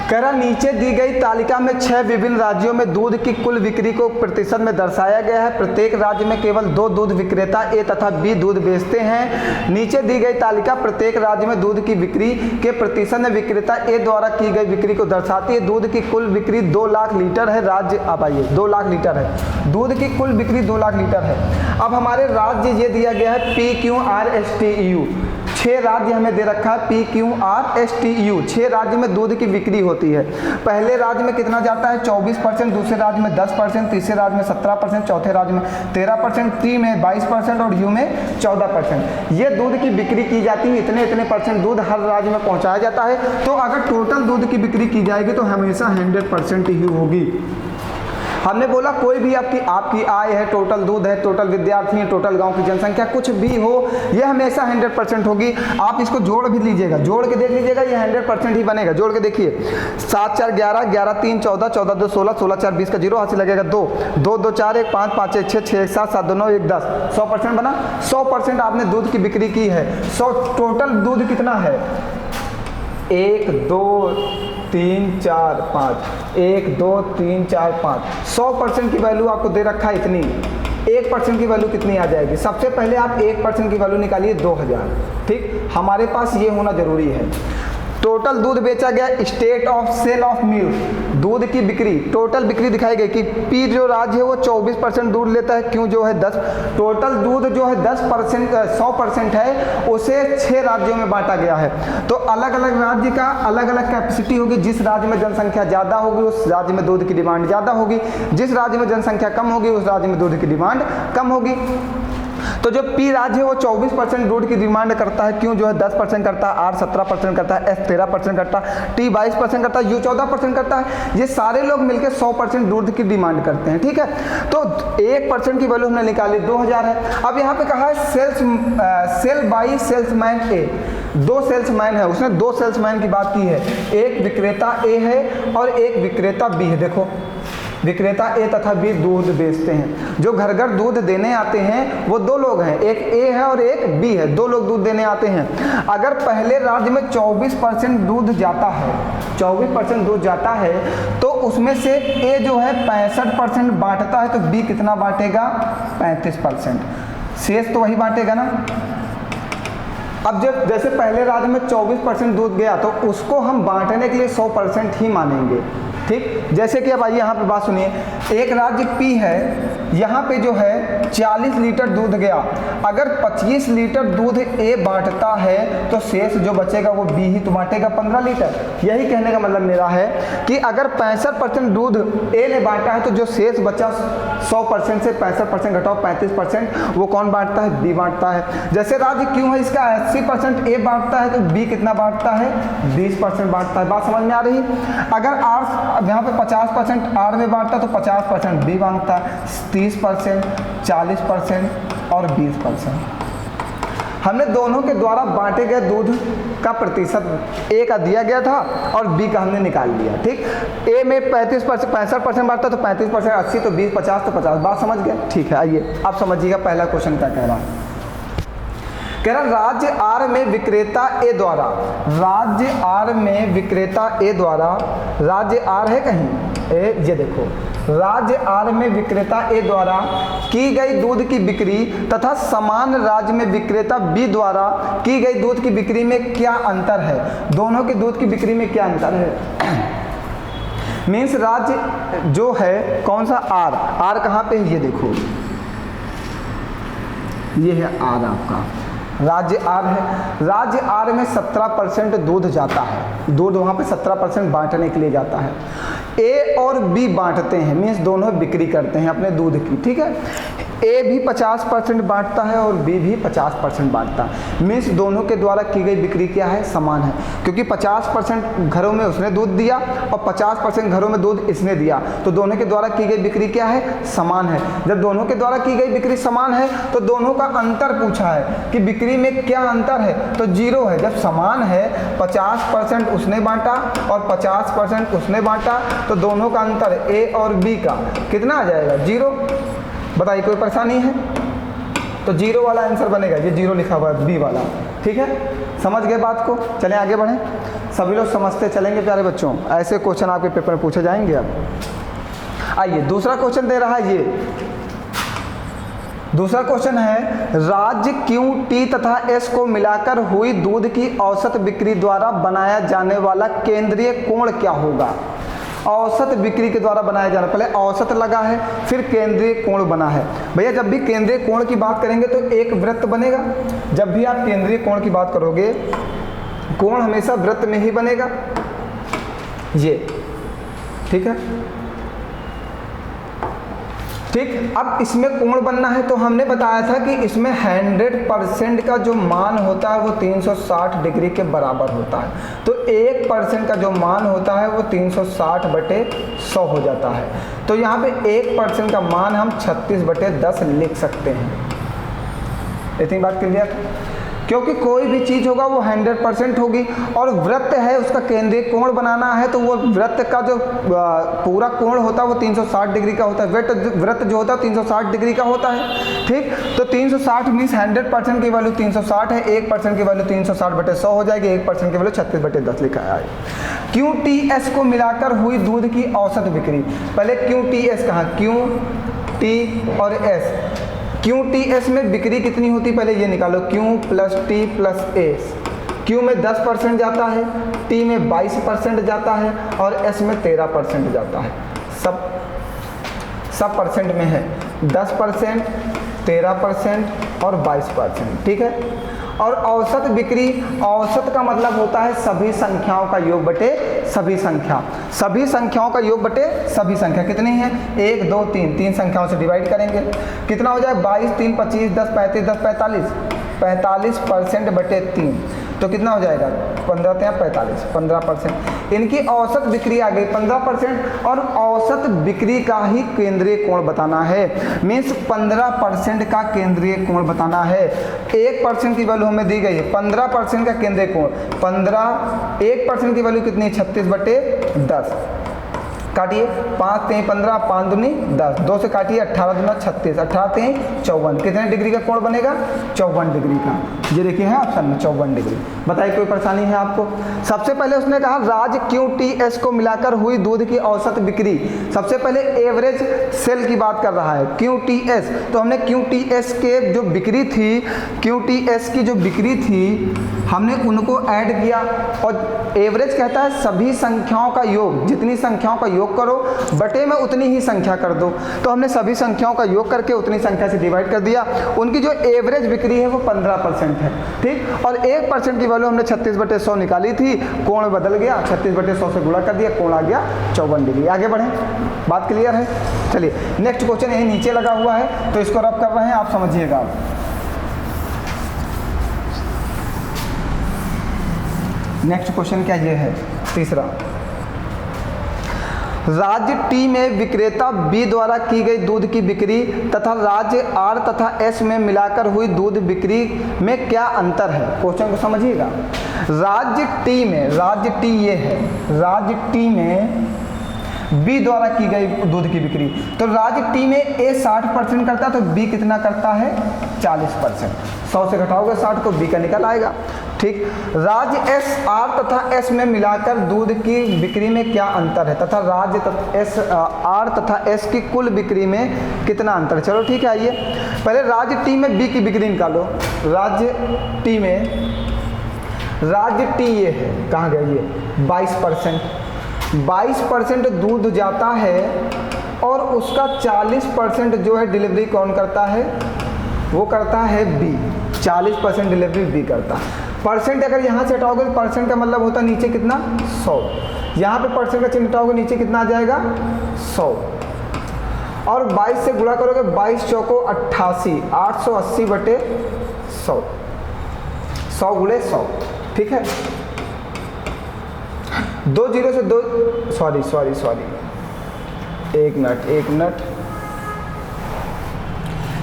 कह रहा नीचे दी गई तालिका में 6 विभिन्न राज्यों में दूध की कुल बिक्री को प्रतिशत में दर्शाया गया है। प्रत्येक राज्य में केवल 2 दूध विक्रेता A तथा B दूध बेचते हैं। नीचे दी गई तालिका प्रत्येक राज्य में दूध की बिक्री के प्रतिशत में विक्रेता A द्वारा की गई बिक्री को दर्शाती है। दूध की कुल बिक्री 2 लाख लीटर है। राज्य अब आइए 2 लाख लीटर है, दूध की कुल बिक्री 2 लाख लीटर है। अब हमारे राज्य ये दिया गया है PQRSTU, 6 राज्य हमें दे रखा है PQRSTU, 6 राज्य में दूध की बिक्री होती है। पहले राज्य में कितना जाता है 24%, दूसरे राज्य में 10%, तीसरे राज्य में 17%, चौथे राज्य में 13%, टी में 22% और यू में 14%। ये दूध की बिक्री की जाती है, इतने इतने परसेंट दूध हर राज्य में पहुंचाया जाता है। तो अगर टोटल दूध की बिक्री की जाएगी तो हमेशा 100% ही होगी। हमने बोला कोई भी आपकी आय है, टोटल दूध है, टोटल विद्यार्थी है, टोटल गांव की जनसंख्या कुछ भी हो, ये हमेशा 100% होगी। आप इसको जोड़ भी लीजिएगा, जोड़ के देख लीजिएगा, ये 100% ही बनेगा। जोड़ के देखिए 7 4 11, 11 3 14, 14 2 16, 16 4 20 का 0 हाथ से लगेगा 2, 2 2 4 1 5 5 1 6 6 1 7 7 2 9 1 10, 100% बना। 100% आपने दूध की बिक्री की है। 100 टोटल दूध कितना है 1 2 3 4 5, 1 2 3 4 5, 100% की वैल्यू आपको दे रखा है इतनी। 1% की वैल्यू कितनी आ जाएगी? सबसे पहले आप 1% की वैल्यू निकालिए 2000, ठीक। हमारे पास ये होना जरूरी है। टोटल दूध बेचा गया, state of sale of milk, दूध की बिक्री, टोटल बिक्री दिखाई गई कि पी जो राज्य है वो 24% दूध लेता है, क्यों जो है 10, टोटल दूध जो है 10% 100% है, उसे 6 राज्यों में बांटा गया है। तो अलग अलग राज्य का अलग अलग कैपेसिटी होगी। जिस राज्य में जनसंख्या ज़्यादा होगी उस राज्य में दूध की डिमांड ज़्यादा होगी, जिस राज्य में जनसंख्या कम होगी उस राज्य में दूध की डिमांड कम होगी। तो जो पी राज्य है वो 24% दूध की डिमांड करता है, क्यों जो है 10% करता है, आर 17% करता है, एस 13% करता है, टी 22% करता है, यू 14% करता है। ये सारे लोग मिलकर 100% दूध की डिमांड करते हैं, ठीक है। तो 1% की वैल्यू हमने निकाली 2000 है। अब यहाँ पे कहा है sale by salesman A, 2 salesman है, उसने 2 सेल्समैन की बात की है। एक विक्रेता ए है और एक विक्रेता बी है। देखो विक्रेता ए तथा बी दूध बेचते हैं। जो घर घर दूध देने आते हैं वो 2 लोग हैं, एक ए है और एक बी है, 2 लोग दूध देने आते हैं। अगर पहले राज्य में 24% दूध जाता है, 24% दूध जाता है, तो उसमें से ए जो है 65% बांटता है, तो बी कितना बांटेगा 35%, शेष तो वही बांटेगा ना। अब जब जैसे पहले राज्य में 24% दूध गया तो उसको हम बांटने के लिए 100% ही मानेंगे, ठीक। जैसे कि अब आइए यहाँ पे बात सुनिए, एक राज्य पी है, यहाँ पे जो है 40 लीटर दूध गया, अगर 25 लीटर दूध ए बांटता है तो शेष जो बचेगा वो बी ही तो बांटेगा 15 लीटर। यही कहने का मतलब मेरा है कि अगर 65% दूध ए ने बांटा है तो जो शेष बचा 100% से 65% घटाओ 35%, वो कौन बांटता है? बी बांटता है। जैसे राज्य क्यों है इसका 80% ए बांटता है तो बी कितना बांटता है? 20% बांटता है। बात समझ में आ रही? अगर आर यहाँ पे 50% आर में बांटता तो 50% बी बांटता है, 30%, 40% और 20%। हमने दोनों के द्वारा बांटे गए दूध का प्रतिशत ए का दिया गया था और बी का हमने निकाल लिया। ठीक, ए में 65% बांटता तो 35%, 80 तो 20, 50 तो 50। बात समझ गए? ठीक है, आइए आप समझिएगा पहला क्वेश्चन क्या कह रहा है। कह रहा राज्य आर में विक्रेता ए द्वारा, राज्य आर में विक्रेता ए द्वारा, राज्य आर है कहीं ए, ये देखो, राज्य आर में विक्रेता ए द्वारा की गई दूध की बिक्री तथा समान राज्य में विक्रेता बी द्वारा की गई दूध की बिक्री में क्या अंतर है? दोनों की दूध की बिक्री में क्या अंतर है? मीन्स राज्य जो है कौन सा आर, आर कहाँ पे है? ये देखो, ये है आर आपका, राज्य आर है। राज्य आर में 17% दूध जाता है, दूध वहाँ पे 17% बांटने के लिए जाता है। ए और बी बांटते हैं, मीन्स दोनों बिक्री करते हैं अपने दूध की। ठीक है, ए भी 50% बांटता है और बी भी 50% बांटता है, मीन्स दोनों के द्वारा की गई बिक्री क्या है? समान है, क्योंकि 50% घरों में उसने दूध दिया और 50% घरों में दूध इसने दिया, तो दोनों के द्वारा की गई बिक्री क्या है? समान है। जब दोनों के द्वारा की गई बिक्री समान है तो दोनों का अंतर पूछा है कि बिक्री में क्या अंतर है, तो 0 है। जब समान है, 50% उसने बांटा और 50% उसने बांटा, तो दोनों का अंतर ए और बी का कितना आ जाएगा? 0। बताइए, कोई परेशानी है? तो 0 वाला आंसर बनेगा, ये 0 लिखा हुआ है बी वाला। ठीक है, समझ गए बात को? चलें आगे बढ़ें, सभी लोग समझते चलेंगे प्यारे बच्चों, ऐसे क्वेश्चन आपके पेपर में पूछे जाएंगे। अब आइए दूसरा क्वेश्चन दे रहा है, ये दूसरा क्वेश्चन है, राज्य क्यू टी तथा एस को मिलाकर हुई दूध की औसत बिक्री द्वारा बनाया जाने वाला केंद्रीय कोण क्या होगा? औसत बिक्री के द्वारा बनाया जाना, पहले औसत लगा है फिर केंद्रीय कोण बना है। भैया जब भी केंद्रीय कोण की बात करेंगे तो एक वृत्त बनेगा। जब भी आप केंद्रीय कोण की बात करोगे, कोण हमेशा वृत्त में ही बनेगा, ये ठीक है। ठीक, अब इसमें कोण बनना है तो हमने बताया था कि इसमें 100% का जो मान होता है वो 360 डिग्री के बराबर होता है, तो 1% का जो मान होता है वो 360/100 हो जाता है। तो यहाँ पे 1% का मान हम 36/10 लिख सकते हैं। इतनी बात क्लियर है? क्योंकि कोई भी चीज़ होगा वो 100% होगी, और वृत्त है उसका केंद्रीय कोण बनाना है तो वो वृत्त का जो पूरा कोण होता है वो 360 डिग्री का होता है, वृत्त जो होता है 360 डिग्री का होता है। ठीक, तो 360 मीन्स 100% की वैल्यू 360 है, 1% की वैल्यू 360/100 हो जाएगी, 1% की वैल्यू 36/10 लिखा है। क्यू टी एस को मिलाकर हुई दूध की औसत बिक्री, पहले क्यू टी एस कहाँ, क्यू टी और एस, क्यू टी एस में बिक्री कितनी होती है पहले ये निकालो, Q plus T plus S. Q में 10% जाता है, टी में 22% जाता है और एस में 13% जाता है। सब परसेंट में है, 10%, 13% और 22%। ठीक है, और औसत बिक्री, औसत का मतलब होता है सभी संख्याओं का योग बटे सभी संख्या, सभी संख्याओं का योग बटे सभी संख्या। कितनी है? 1, 2, 3, 3 संख्याओं से डिवाइड करेंगे, कितना हो जाए? 22, 3, 25, 10, 35, 10, 45, 45%/3, तो कितना हो जाएगा? 15 या 45, 15%। इनकी औसत बिक्री आ गई 15%, और औसत बिक्री का ही केंद्रीय कोण बताना है, मीन्स 15% का केंद्रीय कोण बताना है। 1% की वैल्यू हमें दी गई है, 15% का केंद्रीय कोण, 1% की वैल्यू कितनी? 36/10। काटिए, 5 3 15, 5 दूनी 10, 2 से काटिए, 18 दूना 36, 18 3 54, कितने डिग्री का कोण बनेगा? 54 डिग्री का। ये देखिए है ऑप्शन में 54 डिग्री। बताइए कोई परेशानी है आपको? सबसे पहले उसने कहा राज्य क्यू टी एस को मिलाकर हुई दूध की औसत बिक्री, सबसे पहले एवरेज सेल की बात कर रहा है क्यू टी एस, तो हमने क्यू टी एस के जो बिक्री थी, क्यू टी एस की जो बिक्री थी हमने उनको ऐड किया, और एवरेज कहता है सभी संख्याओं का योग, जितनी संख्याओं का योग करो बटे में उतनी ही संख्या कर दो, तो हमने सभी संख्याओं का योग करके उतनी संख्या से डिवाइड कर दिया। उनकी जो एवरेज बिक्री है वो 15% है। ठीक, और 1% की वैल्यू हमने 36/100 निकाली थी, कोण बदल गया, 36/100 से गुणा कर दिया, कोण आ गया 54 डिग्री। आगे बढ़ें, बात क्लियर है? चलिए नेक्स्ट क्वेश्चन यही नीचे लगा हुआ है तो इसको रब कर रहे हैं, आप समझिएगा। नेक्स्ट क्वेश्चन क्या ये है? तीसरा, राज्य टी में विक्रेता बी द्वारा की गई दूध की बिक्री तथा राज्य आर तथा एस में मिलाकर हुई दूध बिक्री में क्या अंतर है। क्वेश्चन को समझिएगा। राज्य टी में, राज्य टी ये है, राज्य टी में बी द्वारा की गई दूध की बिक्री, तो राज्य टी में ए 60% करता है तो बी कितना करता है 40%। 100 से घटाओगे 60 तो बी का निकल आएगा। ठीक। राज्य एस आर तथा एस में मिलाकर दूध की बिक्री में क्या अंतर है तथा राज्य एस आर तथा एस की कुल बिक्री में कितना अंतर है। चलो ठीक है, आइए पहले राज्य टी में बी की बिक्री निकालो। राज्य टी में, राज्य टी ये है, कहाँ गया ये 22% दूध जाता है और उसका 40% जो है डिलीवरी कौन करता है, वो करता है बी। 40% डिलीवरी बी करता है। परसेंट अगर यहाँ से हटाओगे तो परसेंट का मतलब होता है नीचे कितना 100, यहाँ पे परसेंट का चिन्ह हटाओगे नीचे कितना आ जाएगा 100 और 22 से गुणा करोगे 22 चौको 88, 880 बटे 100, 100 गुणे 100। ठीक है, 2 जीरो से 2, सॉरी एक मिनट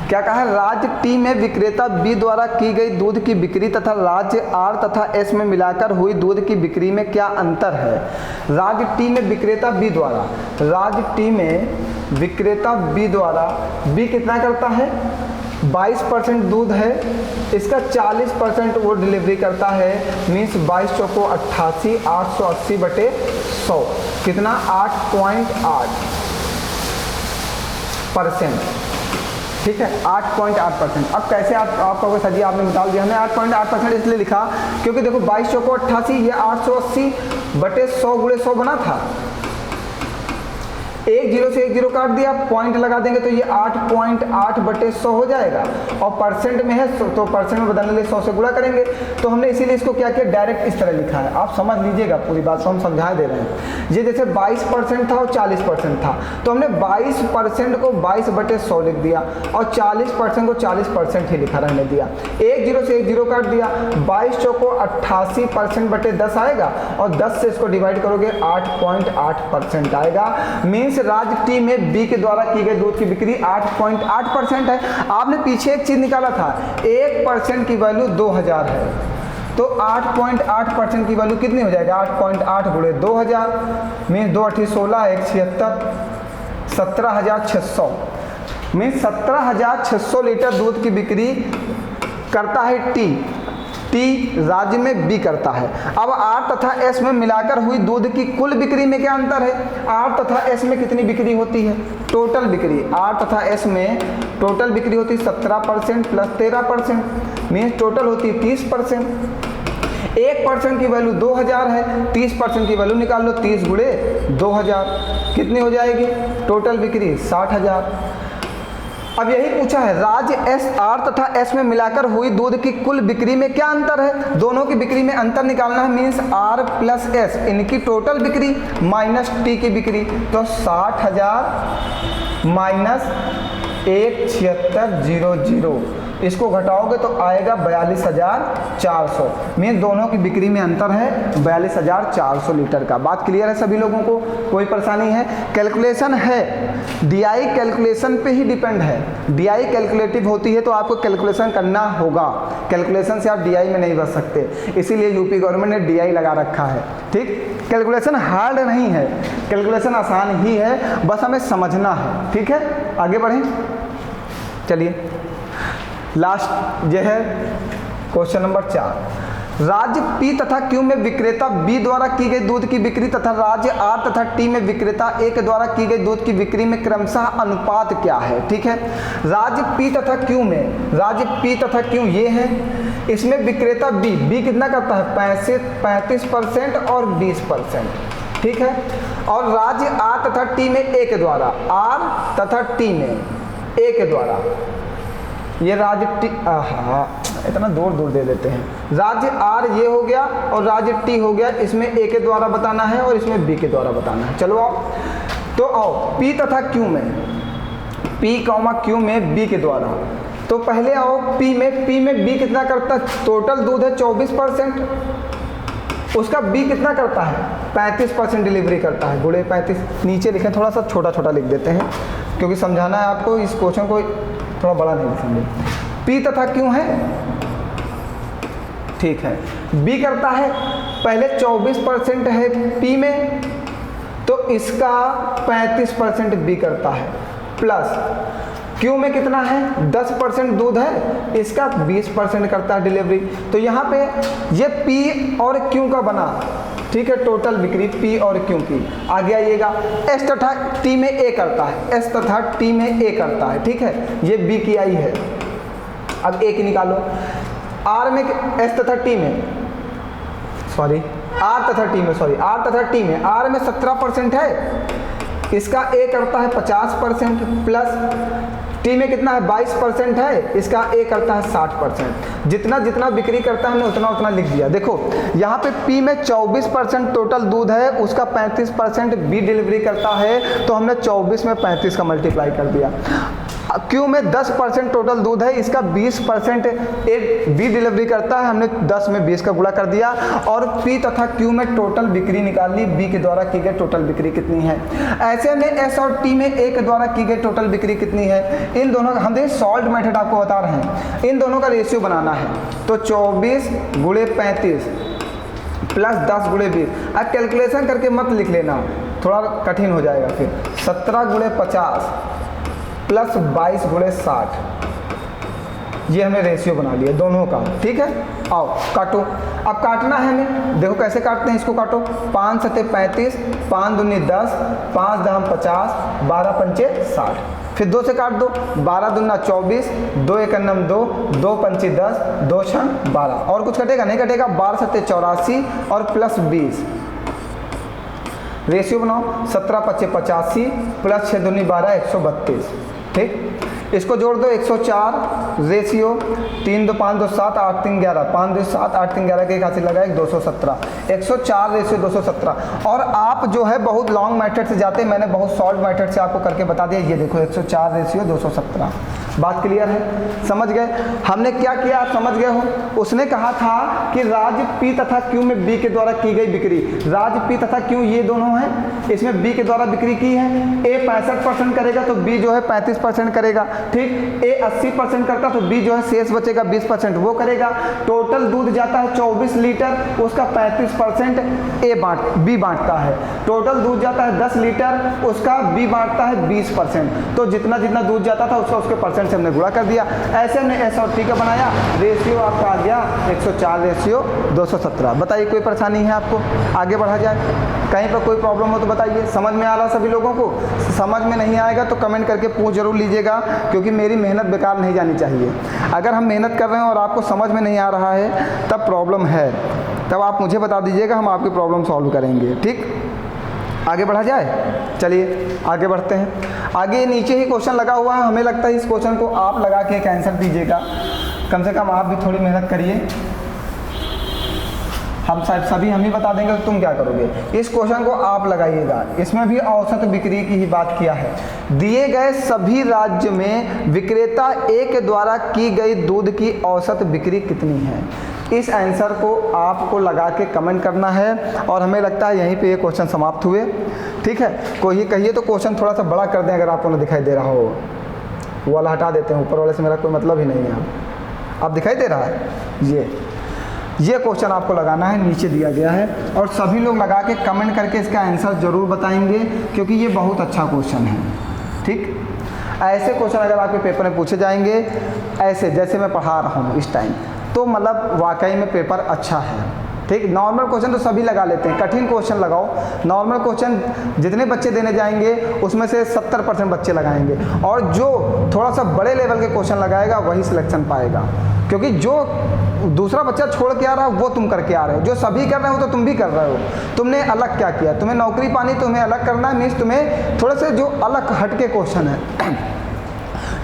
क्या कहा है। राज्य टी में विक्रेता बी द्वारा की गई दूध की बिक्री तथा राज्य आर तथा एस में मिलाकर हुई दूध की बिक्री में क्या अंतर है। राज्य टी में विक्रेता बी द्वारा, राज्य टी में विक्रेता बी द्वारा, बी कितना करता है 22% दूध है, इसका 40% वो डिलीवरी करता है, मीन्स 22 चौको 88, 880 बटे 100 कितना 8.8%। ठीक है, 8.8%। अब कैसे आप कहोगे सर जी आपने निकाल दिया। हमने 8.8% इसलिए लिखा क्योंकि देखो 22 चौको 88, ये 880 बटे 100 गुणे 100 बना था। एक जीरो से एक जीरो काट दिया, पॉइंट लगा देंगे तो ये 8.8 बटे 100 हो जाएगा और परसेंट में है तो परसेंट में बदलने के लिए 100 से गुणा करेंगे। तो हमने इसीलिए इसको क्या किया, डायरेक्ट इस तरह लिखा है। आप समझ लीजिएगा पूरी बात को, हम समझा दे रहे हैं। ये जैसे 22% था और 40% था तो हमने 22% को 22 बटे 100 लिख दिया और 40% को 40% ही लिखा रहने दिया। एक जीरो से एक जीरो काट दिया, 22 चौको 88% बटे 10 आएगा और 10 से इसको डिवाइड करोगे 8.8% आएगा। मीन्स राज्य टी में बी के द्वारा की गई दूध की बिक्री 8.8% है। आपने पीछे एक चीज निकाला था, 1% की वैल्यू 2000 है तो 8.8% की वैल्यू कितनी हो जाएगा 8.8 गुणे 2000 मीन्स 2 8 16 1 76, 17,600 मीन्स 17,600 लीटर दूध की बिक्री करता है टी राज्य में बी करता है। अब आर तथा एस में मिलाकर हुई दूध की कुल बिक्री में क्या अंतर है। आर तथा एस में कितनी बिक्री होती है, टोटल बिक्री, आर तथा एस में टोटल बिक्री होती है 17% प्लस 13% मीन्स टोटल होती है 30%। 1% की वैल्यू 2000 है, 30% की वैल्यू निकाल लो, 30 गुणे 2000 कितनी हो जाएगी टोटल बिक्री 60,000। अब यही पूछा है राज्य एस आर तथा एस में मिलाकर हुई दूध की कुल बिक्री में क्या अंतर है। दोनों की बिक्री में अंतर निकालना है, मीन्स आर प्लस एस इनकी टोटल बिक्री माइनस टी की बिक्री, तो 60,000 माइनस 1,76,00 इसको घटाओगे तो आएगा 42,400। मीन दोनों की बिक्री में अंतर है 42,400 लीटर का। बात क्लियर है सभी लोगों को, कोई परेशानी है। कैलकुलेशन है, डीआई कैलकुलेशन पे ही डिपेंड है। डीआई कैलकुलेटिव होती है तो आपको कैलकुलेशन करना होगा, कैलकुलेशन से आप डीआई में नहीं बच सकते, इसीलिए यूपी गवर्नमेंट ने डीआई लगा रखा है। ठीक, कैलकुलेशन हार्ड नहीं है, कैलकुलेशन आसान ही है, बस हमें समझना है। ठीक है, आगे बढ़ें, चलिए लास्ट ये है क्वेश्चन नंबर 4। राज्य पी तथा क्यू में विक्रेता बी द्वारा की गई दूध की बिक्री तथा राज्य आर तथा टी में विक्रेता ए के द्वारा की गई दूध की बिक्री में क्रमशः अनुपात क्या है। ठीक है, राज्य पी तथा क्यू में, राज्य पी तथा क्यू ये है, इसमें विक्रेता बी कितना करता है 35% और 20%। ठीक है, और राज्य आर तथा टी में ए के द्वारा, आर तथा टी में ए के द्वारा, ये राज्य टी, इतना दूर दूर दे देते हैं। राज्य आर ये हो गया और राज्य टी हो गया, इसमें ए के द्वारा बताना है और इसमें बी के द्वारा बताना है। चलो आओ, तो आओ पी तथा क्यू में, पी कॉमा क्यू में बी के द्वारा, तो पहले आओ पी में बी कितना करता है, टोटल दूध है 24%, उसका बी कितना करता है, 35% डिलीवरी करता है, गुणे 35, नीचे लिखें, थोड़ा सा छोटा छोटा लिख देते हैं क्योंकि समझाना है आपको, इस क्वेश्चन को थोड़ा बड़ा नहीं लिखेंगे। पी तथा क्यों है, ठीक है, बी करता है, पहले 24% है पी में, तो इसका 35% बी करता है, प्लस क्यू में कितना है, 10% दूध है, इसका 20% करता है डिलीवरी। तो यहाँ पे ये पी और क्यू का बना, ठीक है, टोटल बिक्री पी और क्यू की। आगे आइएगा, एस तथा टी में ए करता है, एस तथा टी में ए करता है, ठीक है, ये बी की आई है। अब ए की निकालो, आर में, एस तथा टी में, सॉरी आर तथा टी में, सॉरी आर तथा टी में, आर में 17% है, इसका ए करता है 50%, प्लस टी में कितना है 22% है, इसका ए करता है 60%। जितना जितना बिक्री करता है हमने उतना उतना लिख दिया। देखो यहाँ पे पी में 24% टोटल दूध है, उसका 35% बी डिलीवरी करता है, तो हमने 24 में 35 का मल्टीप्लाई कर दिया। क्यू में 10% टोटल दूध है, इसका 20% ए बी डिलीवरी करता है, हमने 10 में 20 का गुणा कर दिया। और पी तथा क्यू में टोटल बिक्री निकाल ली, बी के द्वारा की गई टोटल बिक्री कितनी है। ऐसे में एस और टी में ए के द्वारा की गई टोटल बिक्री कितनी है, इन दोनों हम देखिए सॉल्ट मेथड आपको बता रहे हैं, इन दोनों का रेशियो बनाना है। तो 24 गुणे 35 प्लस 10 गुणे 20। अब कैलकुलेशन करके मत लिख लेना, थोड़ा कठिन हो जाएगा फिर। 17 गुणे 50 प्लस 22 गुणे 60, ये हमने रेशियो बना लिया दोनों का, ठीक है। आओ काटो, अब काटना है हमें, देखो कैसे काटते हैं इसको, काटो। 5 सते 35, 5 दूनी 10, 5 दहम 50, 12 पंचे 60, फिर 2 से काट दो, 12 दूना 24, 2 एकन्नम 2, 2 पंचे 10, 2 छन 12, और कुछ कटेगा नहीं कटेगा। 12 सते 84 और प्लस 20, रेशियो बनाओ। 17 पच्चे 85 प्लस 6 दूनी 12, 132, ठीक। इसको जोड़ दो, 104 रेशियो, 3 2 5 2 7 8 3 11, 5 2 7 8 3 11 के एक हाथ से लगाए 217, 104 रेशियो 217। और आप जो है बहुत लॉन्ग मेथड से जाते हैं, मैंने बहुत शॉर्ट मेथड से आपको करके बता दिया। ये देखो 104 रेशियो 217, बात क्लियर है, समझ गए हमने क्या किया, आप समझ गए हो। उसने कहा था कि राज्य पी तथा क्यू में बी के द्वारा की गई बिक्री, राज्य पी तथा क्यू ये दोनों हैं, इसमें बी के द्वारा बिक्री की है। ए 65% करेगा तो बी जो है 35% करेगा, ठीक। ए 80% करता तो बी जो है शेष बचेगा 20% वो करेगा। टोटल दूध जाता है 24 लीटर, उसका 35% बी बांटता है। टोटल दूध जाता है 10 लीटर, उसका बी बांटता है 20%। तो जितना जितना दूध जाता था उसका उसके परसेंट से हमने गुणा कर दिया। ऐसे हमने एस और टी का बनाया, रेशियो आपका आ गया 104 रेशियो 217। बताइए कोई परेशानी है आपको, आगे बढ़ा जाए, कहीं पर कोई प्रॉब्लम हो तो बताइए। समझ में आ रहा सभी लोगों को, समझ में नहीं आएगा तो कमेंट करके पूछ जरूर लीजिएगा, क्योंकि मेरी मेहनत बेकार नहीं जानी चाहिए। अगर हम मेहनत कर रहे हैं और आपको समझ में नहीं आ रहा है तब प्रॉब्लम है, तब आप मुझे बता दीजिएगा, हम आपकी प्रॉब्लम सॉल्व करेंगे, ठीक। आगे बढ़ा जाए, चलिए आगे बढ़ते हैं। आगे नीचे ही क्वेश्चन लगा हुआ है, हमें लगता है इस क्वेश्चन को आप लगा के एक आंसर दीजिएगा, कम से कम आप भी थोड़ी मेहनत करिए। हम सभी हम ही बता देंगे तो तुम क्या करोगे। इस क्वेश्चन को आप लगाइएगा, इसमें भी औसत बिक्री की ही बात किया है। दिए गए सभी राज्य में विक्रेता ए के द्वारा की गई दूध की औसत बिक्री कितनी है। इस आंसर को आपको लगा के कमेंट करना है, और हमें लगता है यहीं पे ये क्वेश्चन समाप्त हुए, ठीक है। कोई कहिए तो क्वेश्चन थोड़ा सा बड़ा कर दें, अगर आपको ना दिखाई दे रहा हो वो वाला हटा देते हैं, ऊपर वाले से मेरा कोई मतलब ही नहीं है। अब दिखाई दे रहा है, ये क्वेश्चन आपको लगाना है, नीचे दिया गया है, और सभी लोग लगा के कमेंट करके इसका आंसर ज़रूर बताएंगे, क्योंकि ये बहुत अच्छा क्वेश्चन है, ठीक। ऐसे क्वेश्चन अगर आपके पेपर में पूछे जाएंगे, ऐसे जैसे मैं पढ़ा रहा हूँ इस टाइम, तो मतलब वाकई में पेपर अच्छा है, ठीक। नॉर्मल क्वेश्चन तो सभी लगा लेते हैं, कठिन क्वेश्चन लगाओ। नॉर्मल क्वेश्चन जितने बच्चे देने जाएंगे उसमें से 70% बच्चे लगाएंगे, और जो थोड़ा सा बड़े लेवल के क्वेश्चन लगाएगा वही सिलेक्शन पाएगा, क्योंकि जो दूसरा बच्चा छोड़ के आ रहा है वो तुम करके आ रहे हो, जो सभी कर रहे हो तो तुम भी कर रहे हो। तुमने अलग क्या किया, तुम्हें नौकरी पानी, तुम्हें अलग करना है, मीन्स तुम्हें थोड़े से जो अलग हटके क्वेश्चन है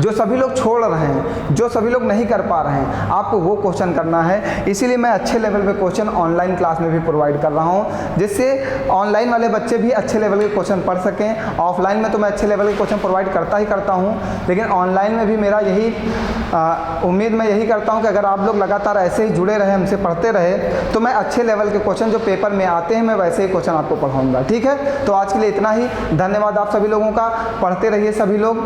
जो सभी लोग छोड़ रहे हैं, जो सभी लोग नहीं कर पा रहे हैं, आपको वो क्वेश्चन करना है। इसीलिए मैं अच्छे लेवल पे क्वेश्चन ऑनलाइन क्लास में भी प्रोवाइड कर रहा हूँ, जिससे ऑनलाइन वाले बच्चे भी अच्छे लेवल के क्वेश्चन पढ़ सकें। ऑफलाइन में तो मैं अच्छे लेवल के क्वेश्चन प्रोवाइड करता ही करता हूँ, लेकिन ऑनलाइन में भी मेरा यही उम्मीद मैं यही करता हूँ कि अगर आप लोग लगातार ऐसे ही जुड़े रहे, हमसे पढ़ते रहे, तो मैं अच्छे लेवल के क्वेश्चन जो पेपर में आते हैं मैं वैसे ही क्वेश्चन आपको पढ़ाऊँगा। ठीक है, तो आज के लिए इतना ही। धन्यवाद आप सभी लोगों का। पढ़ते रहिए सभी लोग।